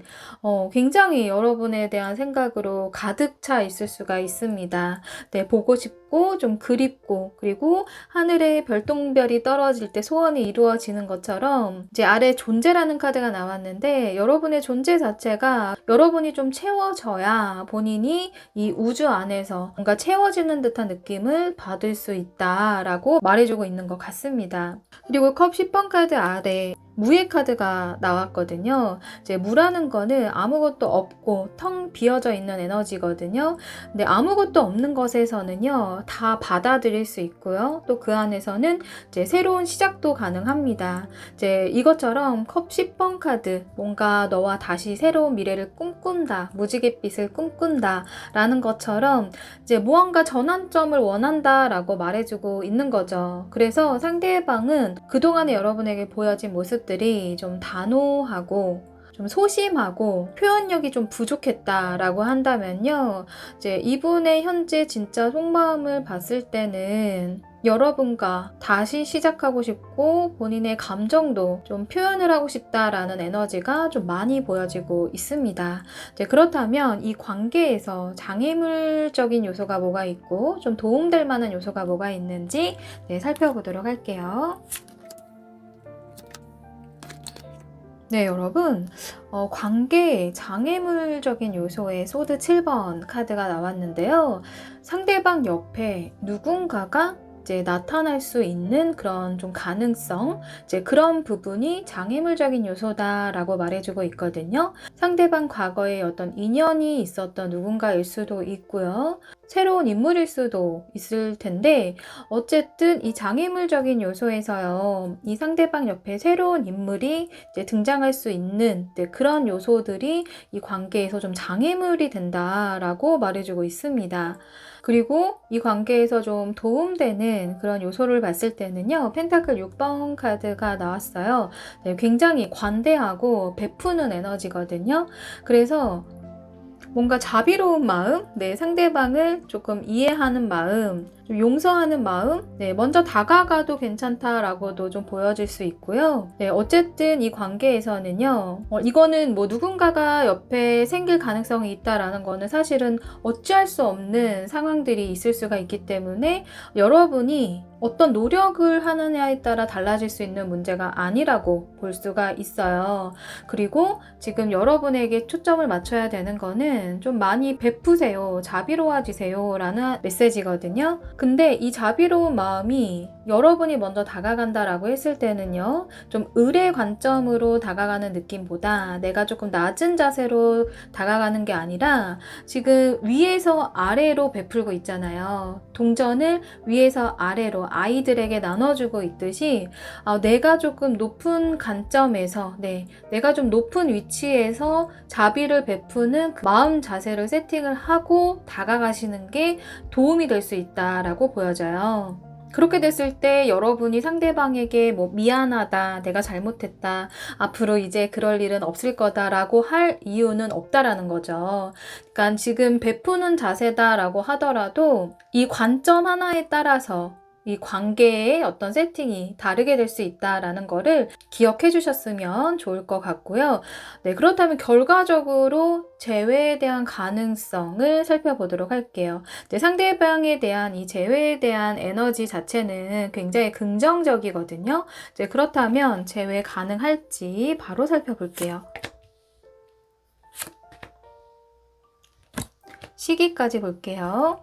굉장히 여러분에 대한 생각으로 가득 차 있을 수가 있습니다. 보고 싶고 좀 그립고, 그리고 하늘에 별똥별이 떨어질 때 소원이 이루어지는 것처럼 이제 아래 존재라는 카드가 나왔는데, 여러분의 존재 자체가 여러분이 좀 채워져야 본인이 이 우주 안에서 뭔가 채워지는 듯한 느낌을 받을 수 있다라고 말해주고 있는 것 같습니다. 그리고 컵 10번 카드 아래 무의 카드가 나왔거든요. 이제 무라는 거는 아무것도 없고 텅 비어져 있는 에너지거든요. 근데 아무것도 없는 것에서는요, 다 받아들일 수 있고요. 또 그 안에서는 이제 새로운 시작도 가능합니다. 이제 이것처럼 컵 10번 카드, 뭔가 너와 다시 새로운 미래를 꿈꾼다, 무지갯빛을 꿈꾼다 라는 것처럼 이제 무언가 전환점을 원한다라고 말해주고 있는 거죠. 그래서 상대방은 그동안에 여러분에게 보여진 모습들이 좀 단호하고 좀 소심하고 표현력이 좀 부족했다라고 한다면요, 이제 이분의 현재 진짜 속마음을 봤을 때는 여러분과 다시 시작하고 싶고 본인의 감정도 좀 표현을 하고 싶다라는 에너지가 좀 많이 보여지고 있습니다. 그렇다면 이 관계에서 장애물적인 요소가 뭐가 있고 좀 도움될 만한 요소가 뭐가 있는지 살펴보도록 할게요. 여러분, 관계에 장애물적인 요소의 소드 7번 카드가 나왔는데요. 상대방 옆에 누군가가 이제 나타날 수 있는 그런 좀 가능성, 이제 그런 부분이 장애물적인 요소다라고 말해주고 있거든요. 상대방 과거에 어떤 인연이 있었던 누군가일 수도 있고요. 새로운 인물일 수도 있을 텐데, 어쨌든 이 장애물적인 요소에서요, 이 상대방 옆에 새로운 인물이 이제 등장할 수 있는 그런 요소들이 이 관계에서 좀 장애물이 된다라고 말해주고 있습니다. 그리고 이 관계에서 좀 도움되는 그런 요소를 봤을 때는요, 펜타클 6번 카드가 나왔어요. 굉장히 관대하고 베푸는 에너지거든요. 그래서 뭔가 자비로운 마음, 상대방을 조금 이해하는 마음, 좀 용서하는 마음, 먼저 다가가도 괜찮다라고도 좀 보여질 수 있고요. 어쨌든 이 관계에서는요, 이거는 뭐 누군가가 옆에 생길 가능성이 있다라는 거는 사실은 어찌할 수 없는 상황들이 있을 수가 있기 때문에 여러분이 어떤 노력을 하느냐에 따라 달라질 수 있는 문제가 아니라고 볼 수가 있어요. 그리고 지금 여러분에게 초점을 맞춰야 되는 거는 좀 많이 베푸세요, 자비로워지세요 라는 메시지거든요. 근데 이 자비로운 마음이 여러분이 먼저 다가간다라고 했을 때는요, 좀 을의 관점으로 다가가는 느낌보다 내가 조금 낮은 자세로 다가가는 게 아니라 지금 위에서 아래로 베풀고 있잖아요. 동전을 위에서 아래로 아이들에게 나눠주고 있듯이 내가 조금 높은 관점에서, 내가 좀 높은 위치에서 자비를 베푸는 그 마음 자세를 세팅을 하고 다가가시는 게 도움이 될 수 있다라고 보여져요. 그렇게 됐을 때 여러분이 상대방에게 뭐 미안하다, 내가 잘못했다, 앞으로 이제 그럴 일은 없을 거다라고 할 이유는 없다라는 거죠. 그러니까 지금 베푸는 자세다라고 하더라도 이 관점 하나에 따라서 이 관계의 어떤 세팅이 다르게 될 수 있다라는 거를 기억해 주셨으면 좋을 것 같고요. 그렇다면 결과적으로 재회에 대한 가능성을 살펴보도록 할게요. 상대방에 대한 이 재회에 대한 에너지 자체는 굉장히 긍정적이거든요. 그렇다면 재회 가능할지 바로 살펴볼게요. 시기까지 볼게요.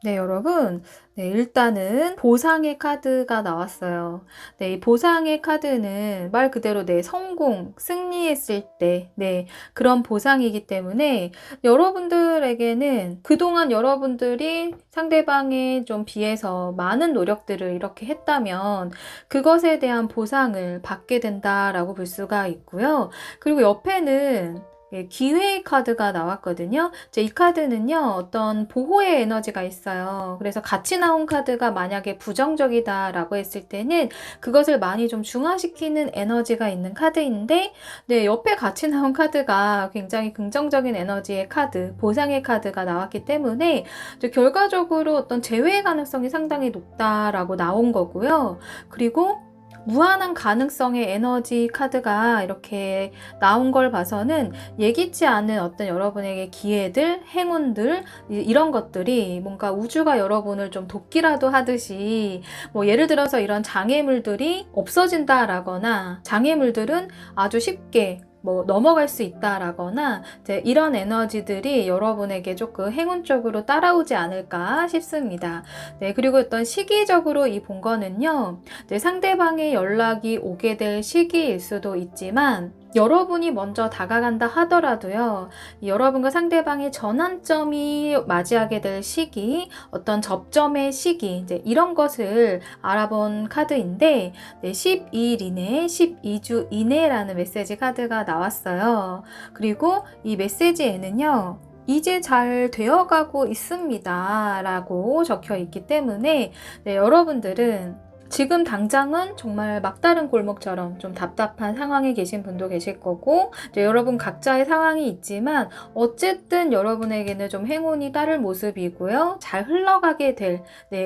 네, 여러분. 네, 일단은 보상의 카드가 나왔어요. 네, 이 보상의 카드는 말 그대로 내 성공, 승리했을 때, 네, 그런 보상이기 때문에 여러분들에게는 그동안 여러분들이 상대방에 좀 비해서 많은 노력들을 이렇게 했다면 그것에 대한 보상을 받게 된다라고 볼 수가 있고요. 그리고 옆에는 기회의 카드가 나왔거든요. 이 카드는요, 어떤 보호의 에너지가 있어요. 그래서 같이 나온 카드가 만약에 부정적이다라고 했을 때는 그것을 많이 좀 중화시키는 에너지가 있는 카드인데, 네, 옆에 같이 나온 카드가 굉장히 긍정적인 에너지의 카드, 보상의 카드가 나왔기 때문에 결과적으로 어떤 재회의 가능성이 상당히 높다라고 나온 거고요. 그리고 무한한 가능성의 에너지 카드가 이렇게 나온 걸 봐서는 예기치 않은 어떤 여러분에게 기회들, 행운들, 이런 것들이 뭔가 우주가 여러분을 좀 돕기라도 하듯이 뭐 예를 들어서 이런 장애물들이 없어진다라거나 장애물들은 아주 쉽게 뭐 넘어갈 수 있다라거나 이런 에너지들이 여러분에게 조금 행운 쪽으로 따라오지 않을까 싶습니다. 네, 그리고 어떤 시기적으로 이 본 거는요. 상대방의 연락이 오게 될 시기일 수도 있지만 여러분이 먼저 다가간다 하더라도요. 여러분과 상대방의 전환점이 맞이하게 될 시기, 어떤 접점의 시기, 이런 것을 알아본 카드인데 12일 이내, 12주 이내라는 메시지 카드가 나왔어요. 그리고 이 메시지에는요. 이제 잘 되어가고 있습니다. 라고 적혀 있기 때문에 여러분들은 지금 당장은 정말 막다른 골목처럼 좀 답답한 상황에 계신 분도 계실 거고 여러분 각자의 상황이 있지만 어쨌든 여러분에게는 좀 행운이 따를 모습이고요. 잘 흘러가게 될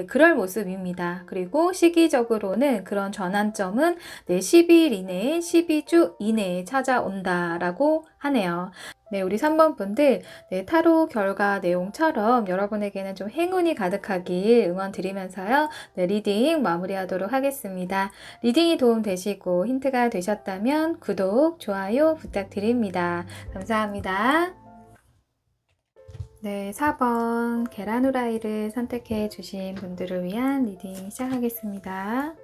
그럴 모습입니다. 그리고 시기적으로는 그런 전환점은 12일 이내에 12주 이내에 찾아온다라고 하네요. 네, 우리 3번 분들 타로 결과 내용처럼 여러분에게는 좀 행운이 가득하길 응원 드리면서요. 리딩 마무리하도록 하겠습니다. 리딩이 도움되시고 힌트가 되셨다면 구독, 좋아요 부탁드립니다. 감사합니다. 네, 4번 계란 후라이를 선택해 주신 분들을 위한 리딩 시작하겠습니다.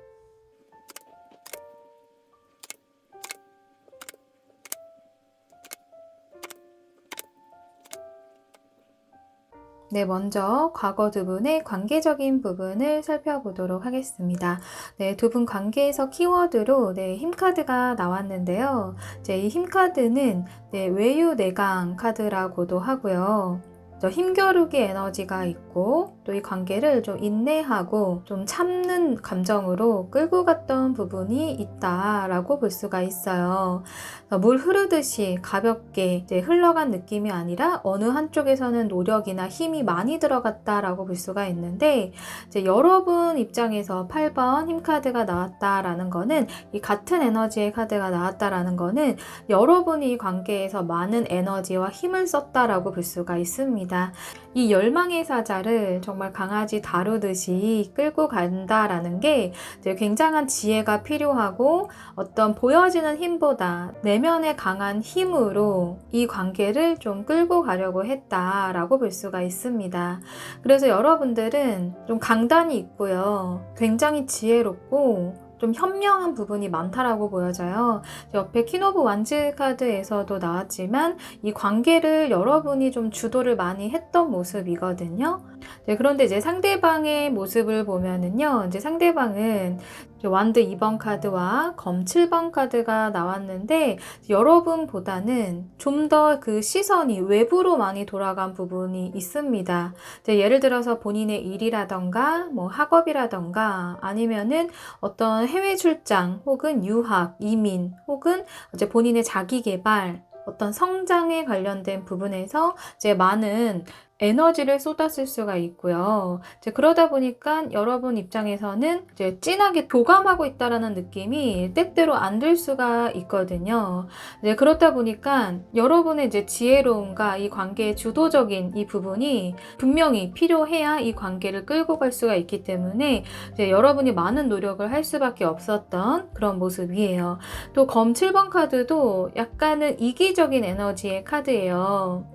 네, 먼저 과거 두 분의 관계적인 부분을 살펴보도록 하겠습니다. 네, 두 분 관계에서 키워드로 힘카드가 나왔는데요. 이 힘카드는 외유내강 카드라고도 하고요. 힘겨루기 에너지가 있고 또 이 관계를 좀 인내하고 좀 참는 감정으로 끌고 갔던 부분이 있다라고 볼 수가 있어요. 물 흐르듯이 가볍게 흘러간 느낌이 아니라 어느 한쪽에서는 노력이나 힘이 많이 들어갔다라고 볼 수가 있는데 여러분 입장에서 8번 힘카드가 나왔다라는 거는 이 같은 에너지의 카드가 나왔다라는 거는 여러분이 이 관계에서 많은 에너지와 힘을 썼다라고 볼 수가 있습니다. 이 열망의 사자를 정말 강아지 다루듯이 끌고 간다라는 게 굉장한 지혜가 필요하고 어떤 보여지는 힘보다 내면의 강한 힘으로 이 관계를 좀 끌고 가려고 했다라고 볼 수가 있습니다. 그래서 여러분들은 좀 강단이 있고요. 굉장히 지혜롭고 좀 현명한 부분이 많다라고 보여져요. 옆에 퀸 오브 완즈 카드에서도 나왔지만 이 관계를 여러분이 좀 주도를 많이 했던 모습이거든요. 그런데 이제 상대방의 모습을 보면은요. 상대방은 완드 2번 카드와 검 7번 카드가 나왔는데 여러분보다는 좀 더 그 시선이 외부로 많이 돌아간 부분이 있습니다. 예를 들어서 본인의 일이라던가 뭐 학업이라던가 아니면은 어떤 해외 출장 혹은 유학, 이민 혹은 이제 본인의 자기 개발 어떤 성장에 관련된 부분에서 많은 에너지를 쏟았을 수가 있고요. 그러다 보니까 여러분 입장에서는 진하게 교감하고 있다라는 느낌이 때때로 안 들 수가 있거든요. 그렇다 보니까 여러분의 지혜로움과 이 관계의 주도적인 이 부분이 분명히 필요해야 이 관계를 끌고 갈 수가 있기 때문에 여러분이 많은 노력을 할 수밖에 없었던 그런 모습이에요. 또 검 7번 카드도 약간은 이기적인 에너지의 카드예요.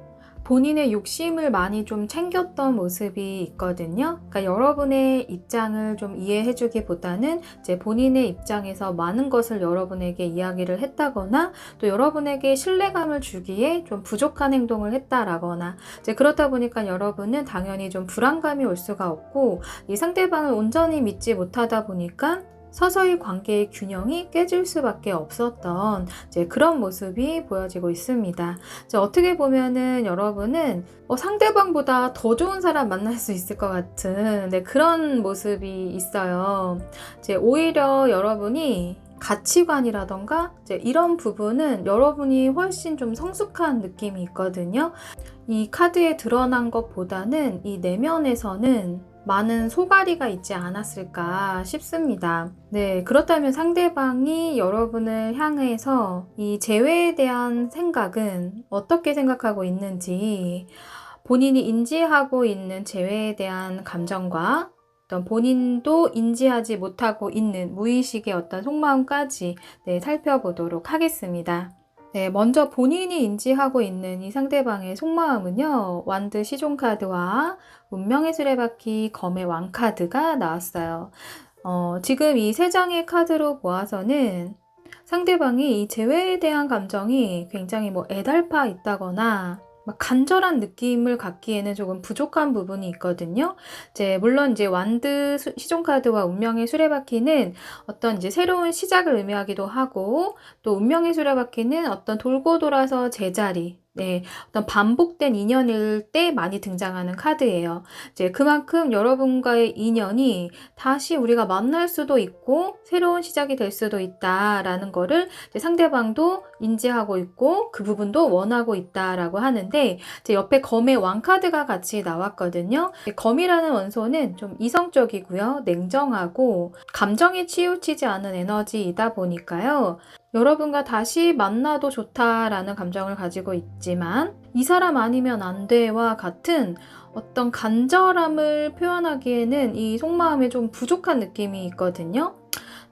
본인의 욕심을 많이 좀 챙겼던 모습이 있거든요. 그러니까 여러분의 입장을 좀 이해해주기보다는 이제 본인의 입장에서 많은 것을 여러분에게 이야기를 했다거나 또 여러분에게 신뢰감을 주기에 좀 부족한 행동을 했다라거나 이제 그렇다 보니까 여러분은 당연히 좀 불안감이 올 수가 없고 이 상대방을 온전히 믿지 못하다 보니까 서서히 관계의 균형이 깨질 수밖에 없었던 이제 그런 모습이 보여지고 있습니다. 이제 어떻게 보면은 여러분은 상대방보다 더 좋은 사람 만날 수 있을 것 같은 그런 모습이 있어요. 이제 오히려 여러분이 가치관이라던가 이제 이런 부분은 여러분이 훨씬 좀 성숙한 느낌이 있거든요. 이 카드에 드러난 것보다는 이 내면에서는 많은 소가리가 있지 않았을까 싶습니다. 네, 그렇다면 상대방이 여러분을 향해서 이 재회에 대한 생각은 어떻게 생각하고 있는지, 본인이 인지하고 있는 재회에 대한 감정과 어떤 본인도 인지하지 못하고 있는 무의식의 어떤 속마음까지 살펴보도록 하겠습니다. 네, 먼저 본인이 인지하고 있는 이 상대방의 속마음은요, 완드 시종 카드와 운명의 수레바퀴, 검의 왕 카드가 나왔어요. 지금 이 세 장의 카드로 보아서는 상대방이 이 재회에 대한 감정이 굉장히 애달파 있다거나 막 간절한 느낌을 갖기에는 조금 부족한 부분이 있거든요. 물론 완드 시종 카드와 운명의 수레바퀴는 어떤 새로운 시작을 의미하기도 하고 또 운명의 수레바퀴는 어떤 돌고 돌아서 제자리, 어떤 반복된 인연일 때 많이 등장하는 카드예요. 그만큼 여러분과의 인연이 다시 우리가 만날 수도 있고 새로운 시작이 될 수도 있다라는 거를 상대방도 인지하고 있고 그 부분도 원하고 있다라고 하는데 옆에 검의 왕 카드가 같이 나왔거든요. 검이라는 원소는 좀 이성적이고요. 냉정하고 감정에 치우치지 않은 에너지이다 보니까요. 여러분과 다시 만나도 좋다라는 감정을 가지고 있지만 이 사람 아니면 안 돼와 같은 어떤 간절함을 표현하기에는 이 속마음에 좀 부족한 느낌이 있거든요.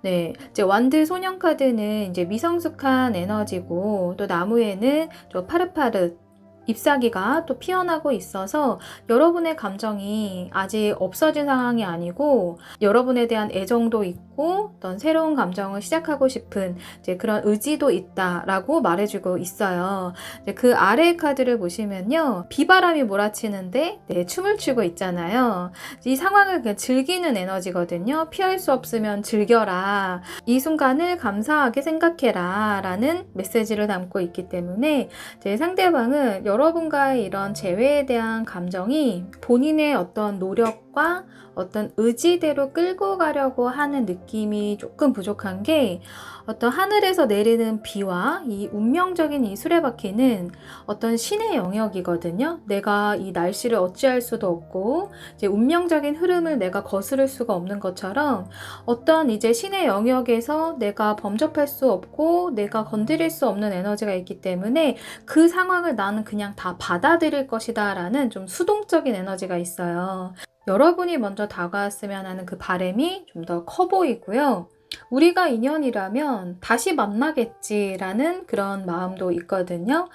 네, 완드 소년 카드는 미성숙한 에너지고 또 나무에는 좀 파릇파릇 잎사귀가 또 피어나고 있어서 여러분의 감정이 아직 없어진 상황이 아니고 여러분에 대한 애정도 있고 어떤 새로운 감정을 시작하고 싶은 그런 의지도 있다라고 말해주고 있어요. 그 아래의 카드를 보시면요. 비바람이 몰아치는데 춤을 추고 있잖아요. 이 상황을 그냥 즐기는 에너지거든요. 피할 수 없으면 즐겨라. 이 순간을 감사하게 생각해라 라는 메시지를 담고 있기 때문에 상대방은 여러분과의 이런 재회에 대한 감정이 본인의 어떤 노력과 어떤 의지대로 끌고 가려고 하는 느낌이 조금 부족한 게 어떤 하늘에서 내리는 비와 이 운명적인 이 수레바퀴는 어떤 신의 영역이거든요. 내가 이 날씨를 어찌할 수도 없고 운명적인 흐름을 내가 거스를 수가 없는 것처럼 어떤 신의 영역에서 내가 범접할 수 없고 내가 건드릴 수 없는 에너지가 있기 때문에 그 상황을 나는 그냥 다 받아들일 것이다 라는 좀 수동적인 에너지가 있어요. 여러분이 먼저 다가왔으면 하는 그 바람이 좀 더 커 보이고요. 우리가 인연이라면 다시 만나겠지라는 그런 마음도 있거든요.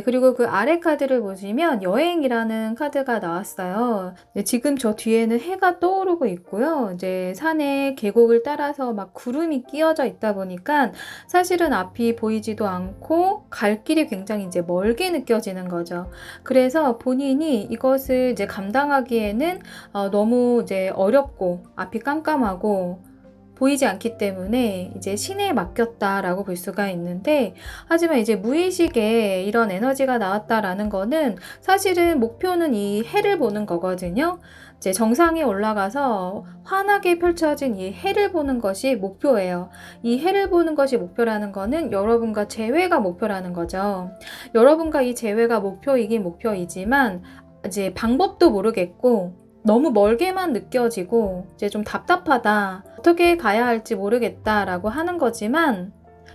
그리고 그 아래 카드를 보시면 여행이라는 카드가 나왔어요. 지금 저 뒤에는 해가 떠오르고 있고요. 산에 계곡을 따라서 막 구름이 끼어져 있다 보니까 사실은 앞이 보이지도 않고 갈 길이 굉장히 멀게 느껴지는 거죠. 그래서 본인이 이것을 감당하기에는 너무 어렵고 앞이 깜깜하고 보이지 않기 때문에 신에 맡겼다라고 볼 수가 있는데 하지만 무의식에 이런 에너지가 나왔다라는 거는 사실은 목표는 이 해를 보는 거거든요. 정상에 올라가서 환하게 펼쳐진 이 해를 보는 것이 목표예요. 이 해를 보는 것이 목표라는 거는 여러분과 재회가 목표라는 거죠. 여러분과 이 재회가 목표이긴 목표이지만 방법도 모르겠고 너무 멀게만 느껴지고 좀 답답하다. 어떻게 가야 할지 모르겠다라고 하는 거지만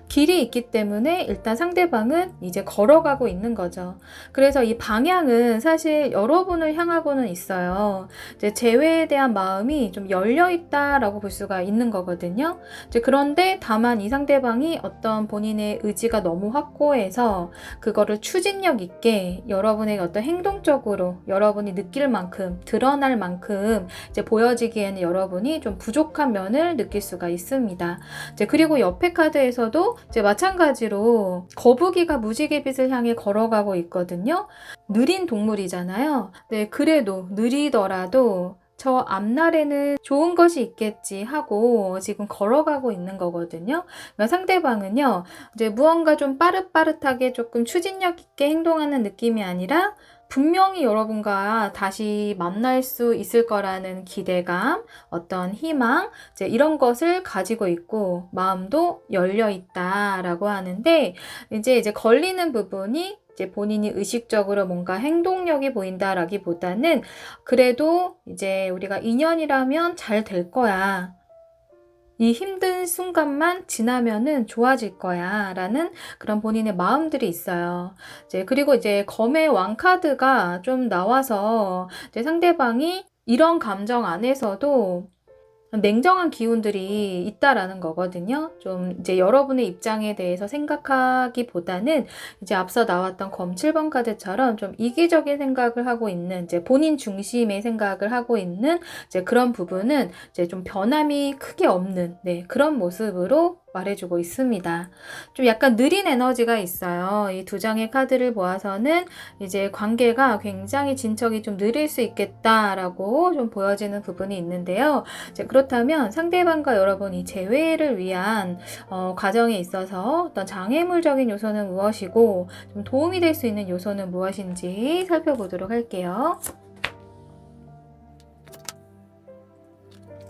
길이 있기 때문에 일단 상대방은 이제 걸어가고 있는 거죠. 그래서 이 방향은 사실 여러분을 향하고는 있어요. 이제 재회에 대한 마음이 좀 열려 있다라고 볼 수가 있는 거거든요. 이제 그런데 다만 이 상대방이 어떤 본인의 의지가 너무 확고해서 그거를 추진력 있게 여러분에게 어떤 행동적으로 여러분이 느낄 만큼 드러날 만큼 이제 보여지기에는 여러분이 좀 부족한 면을 느낄 수가 있습니다. 이제 그리고 옆에 카드에서도 이제 마찬가지로 거북이가 무지개빛을 향해 걸어가고 있거든요. 느린 동물이잖아요. 네, 그래도 느리더라도 저 앞날에는 좋은 것이 있겠지 하고 지금 걸어가고 있는 거거든요. 그러니까 상대방은요, 이제 무언가 좀 빠릇빠릇하게 조금 추진력 있게 행동하는 느낌이 아니라 분명히 여러분과 다시 만날 수 있을 거라는 기대감, 어떤 희망, 이제 이런 것을 가지고 있고 마음도 열려 있다라고 하는데 이제 걸리는 부분이 이제 본인이 의식적으로 뭔가 행동력이 보인다라기보다는 그래도 이제 우리가 인연이라면 잘 될 거야. 이 힘든 순간만 지나면은 좋아질 거야 라는 그런 본인의 마음들이 있어요. 그리고 이제 검의 왕 카드가 좀 나와서 이제 상대방이 이런 감정 안에서도 냉정한 기운들이 있다라는 거거든요. 좀 이제 여러분의 입장에 대해서 생각하기보다는 이제 앞서 나왔던 검 7번 카드처럼 좀 이기적인 생각을 하고 있는 이제 본인 중심의 생각을 하고 있는 이제 그런 부분은 이제 좀 변함이 크게 없는 그런 모습으로 말해주고 있습니다. 좀 약간 느린 에너지가 있어요. 이 두 장의 카드를 보아서는 이제 관계가 굉장히 진척이 좀 느릴 수 있겠다라고 좀 보여지는 부분이 있는데요. 그렇다면 상대방과 여러분이 재회를 위한 과정에 있어서 어떤 장애물적인 요소는 무엇이고 좀 도움이 될 수 있는 요소는 무엇인지 살펴보도록 할게요.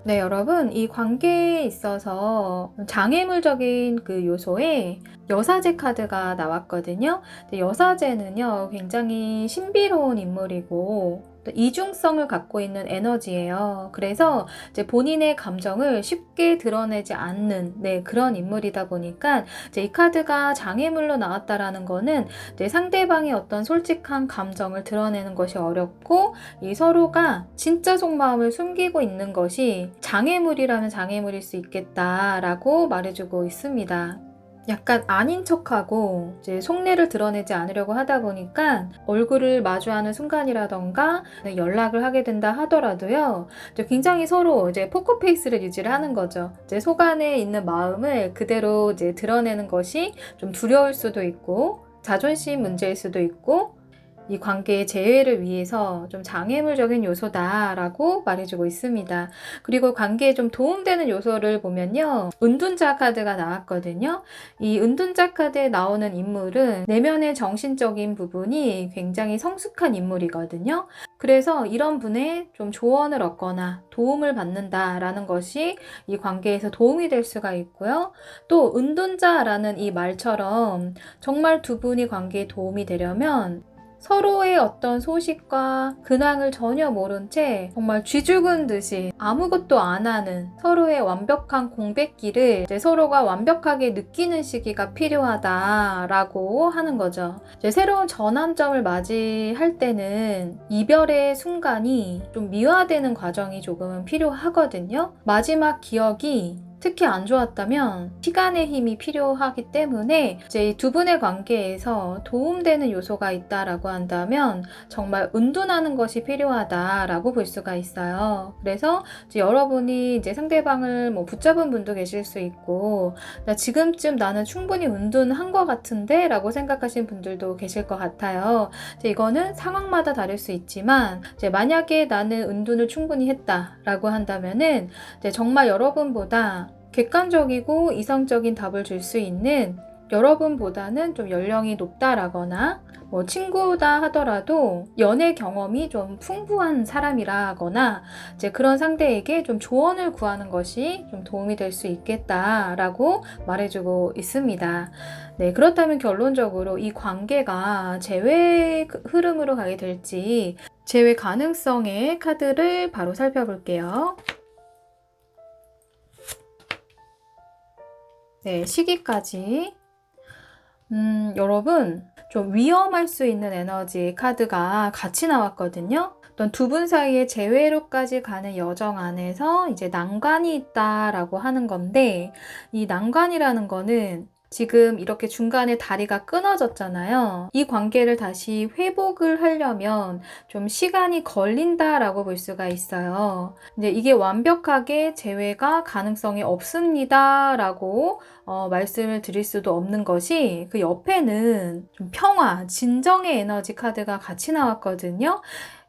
네, 여러분, 이 관계에 있어서 장애물적인 그 요소에 여사제 카드가 나왔거든요. 여사제는요, 굉장히 신비로운 인물이고, 또 이중성을 갖고 있는 에너지예요. 그래서 이제 본인의 감정을 쉽게 드러내지 않는 그런 인물이다 보니까 이제 이 카드가 장애물로 나왔다라는 거는 이제 상대방의 어떤 솔직한 감정을 드러내는 것이 어렵고 이 서로가 진짜 속마음을 숨기고 있는 것이 장애물이라면 장애물일 수 있겠다라고 말해주고 있습니다. 약간 아닌 척하고 이제 속내를 드러내지 않으려고 하다 보니까 얼굴을 마주하는 순간이라던가 연락을 하게 된다 하더라도요, 이제 굉장히 서로 이제 포커페이스를 유지를 하는 거죠. 이제 속 안에 있는 마음을 그대로 이제 드러내는 것이 좀 두려울 수도 있고 자존심 문제일 수도 있고 이 관계의 재회를 위해서 좀 장애물적인 요소다라고 말해주고 있습니다. 그리고 관계에 좀 도움되는 요소를 보면요. 은둔자 카드가 나왔거든요. 이 은둔자 카드에 나오는 인물은 내면의 정신적인 부분이 굉장히 성숙한 인물이거든요. 그래서 이런 분의 좀 조언을 얻거나 도움을 받는다라는 것이 이 관계에서 도움이 될 수가 있고요. 또 은둔자라는 이 말처럼 정말 두 분이 관계에 도움이 되려면 서로의 어떤 소식과 근황을 전혀 모른 채 정말 쥐죽은 듯이 아무것도 안 하는 서로의 완벽한 공백기를 이제 서로가 완벽하게 느끼는 시기가 필요하다라고 하는 거죠. 이제 새로운 전환점을 맞이할 때는 이별의 순간이 좀 미화되는 과정이 조금은 필요하거든요. 마지막 기억이 특히 안 좋았다면 시간의 힘이 필요하기 때문에 이제 두 분의 관계에서 도움되는 요소가 있다라고 한다면 정말 은둔하는 것이 필요하다라고 볼 수가 있어요. 그래서 이제 여러분이 이제 상대방을 뭐 붙잡은 분도 계실 수 있고 지금쯤 나는 충분히 은둔한 것 같은데 라고 생각하시는 분들도 계실 것 같아요. 이제 이거는 상황마다 다를 수 있지만 이제 만약에 나는 은둔을 충분히 했다라고 한다면은 이제 정말 여러분보다 객관적이고 이성적인 답을 줄 수 있는 여러분보다는 좀 연령이 높다라거나 뭐 친구다 하더라도 연애 경험이 좀 풍부한 사람이라거나 이제 그런 상대에게 좀 조언을 구하는 것이 좀 도움이 될 수 있겠다라고 말해주고 있습니다. 네, 그렇다면 결론적으로 이 관계가 재회 흐름으로 가게 될지 재회 가능성의 카드를 바로 살펴볼게요. 네, 시기까지. 여러분, 좀 위험할 수 있는 에너지 카드가 같이 나왔거든요. 어떤 두 분 사이의 재회로까지 가는 여정 안에서 이제 난관이 있다라고 하는 건데, 이 난관이라는 거는 지금 이렇게 중간에 다리가 끊어졌잖아요. 이 관계를 다시 회복을 하려면 좀 시간이 걸린다라고 볼 수가 있어요. 이제 이게 완벽하게 재회가 가능성이 없습니다라고 말씀을 드릴 수도 없는 것이, 그 옆에는 좀 평화, 진정의 에너지 카드가 같이 나왔거든요.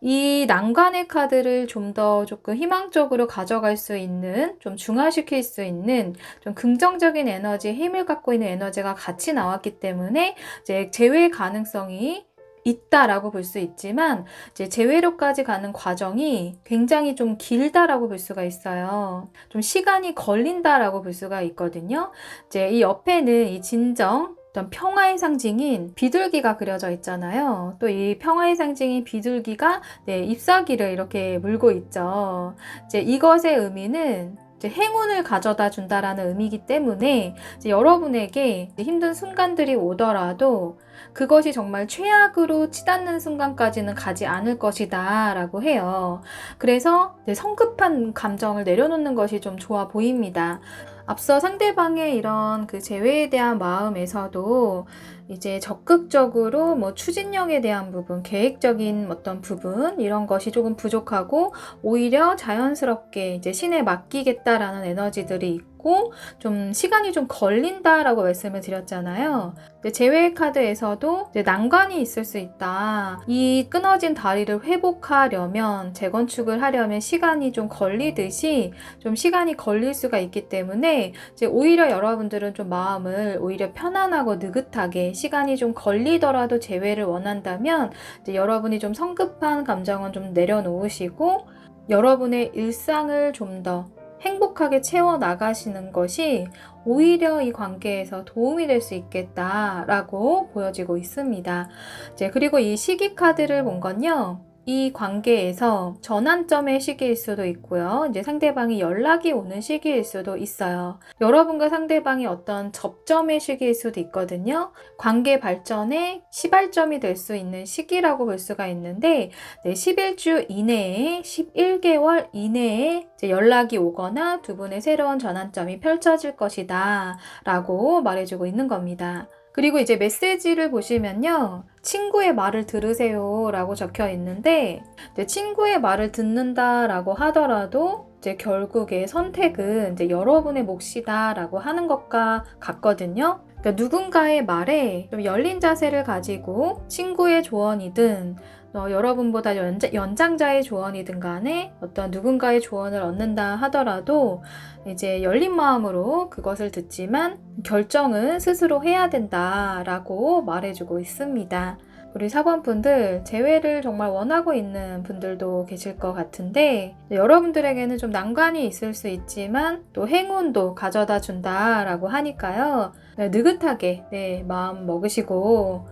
이 난관의 카드를 좀 더 조금 희망적으로 가져갈 수 있는, 좀 중화시킬 수 있는 좀 긍정적인 에너지, 힘을 갖고 있는 에너지가 같이 나왔기 때문에 이제 재회 가능성이 있다라고 볼 수 있지만, 이제 재회로까지 가는 과정이 굉장히 좀 길다라고 볼 수가 있어요. 좀 시간이 걸린다라고 볼 수가 있거든요. 이제 이 옆에는 이 진정, 어떤 평화의 상징인 비둘기가 그려져 있잖아요. 또 이 평화의 상징인 비둘기가 잎사귀를 이렇게 물고 있죠. 이제 이것의 의미는 이제 행운을 가져다 준다라는 의미이기 때문에, 이제 여러분에게 힘든 순간들이 오더라도 그것이 정말 최악으로 치닫는 순간까지는 가지 않을 것이다 라고 해요. 그래서 성급한 감정을 내려놓는 것이 좀 좋아 보입니다. 앞서 상대방의 이런 그 재회에 대한 마음에서도 이제 적극적으로 뭐 추진력에 대한 부분, 계획적인 어떤 부분, 이런 것이 조금 부족하고, 오히려 자연스럽게 이제 신에 맡기겠다라는 에너지들이 있고, 좀 시간이 좀 걸린다라고 말씀을 드렸잖아요. 재회 카드에서도 이제 난관이 있을 수 있다. 이 끊어진 다리를 회복하려면, 재건축을 하려면 시간이 좀 걸리듯이 좀 시간이 걸릴 수가 있기 때문에, 이제 오히려 여러분들은 좀 마음을 오히려 편안하고 느긋하게, 시간이 좀 걸리더라도 재회를 원한다면 이제 여러분이 좀 성급한 감정은 좀 내려놓으시고, 여러분의 일상을 좀 더 행복하게 채워 나가시는 것이 오히려 이 관계에서 도움이 될 수 있겠다라고 보여지고 있습니다. 이제 그리고 이 시기 카드를 본 건요, 이 관계에서 전환점의 시기일 수도 있고요. 이제 상대방이 연락이 오는 시기일 수도 있어요. 여러분과 상대방이 어떤 접점의 시기일 수도 있거든요. 관계 발전의 시발점이 될 수 있는 시기라고 볼 수가 있는데, 11주 이내에, 11개월 이내에 이제 연락이 오거나 두 분의 새로운 전환점이 펼쳐질 것이다 라고 말해주고 있는 겁니다. 그리고 이제 메시지를 보시면요, 친구의 말을 들으세요 라고 적혀 있는데, 친구의 말을 듣는다 라고 하더라도 이제 결국에 선택은 이제 여러분의 몫이다 라고 하는 것과 같거든요. 그러니까 누군가의 말에 좀 열린 자세를 가지고 친구의 조언이든 여러분보다 연장자의 조언이든 간에 어떤 누군가의 조언을 얻는다 하더라도 이제 열린 마음으로 그것을 듣지만 결정은 스스로 해야 된다라고 말해주고 있습니다. 우리 4번 분들, 재회를 정말 원하고 있는 분들도 계실 것 같은데, 여러분들에게는 좀 난관이 있을 수 있지만 또 행운도 가져다 준다라고 하니까요, 느긋하게 마음 먹으시고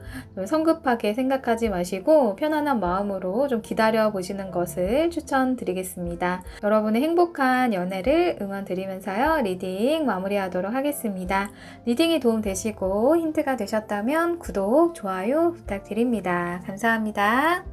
성급하게 생각하지 마시고 편안한 마음으로 좀 기다려 보시는 것을 추천드리겠습니다. 여러분의 행복한 연애를 응원드리면서요, 리딩 마무리하도록 하겠습니다. 리딩이 도움되시고 힌트가 되셨다면 구독, 좋아요 부탁드립니다. 감사합니다.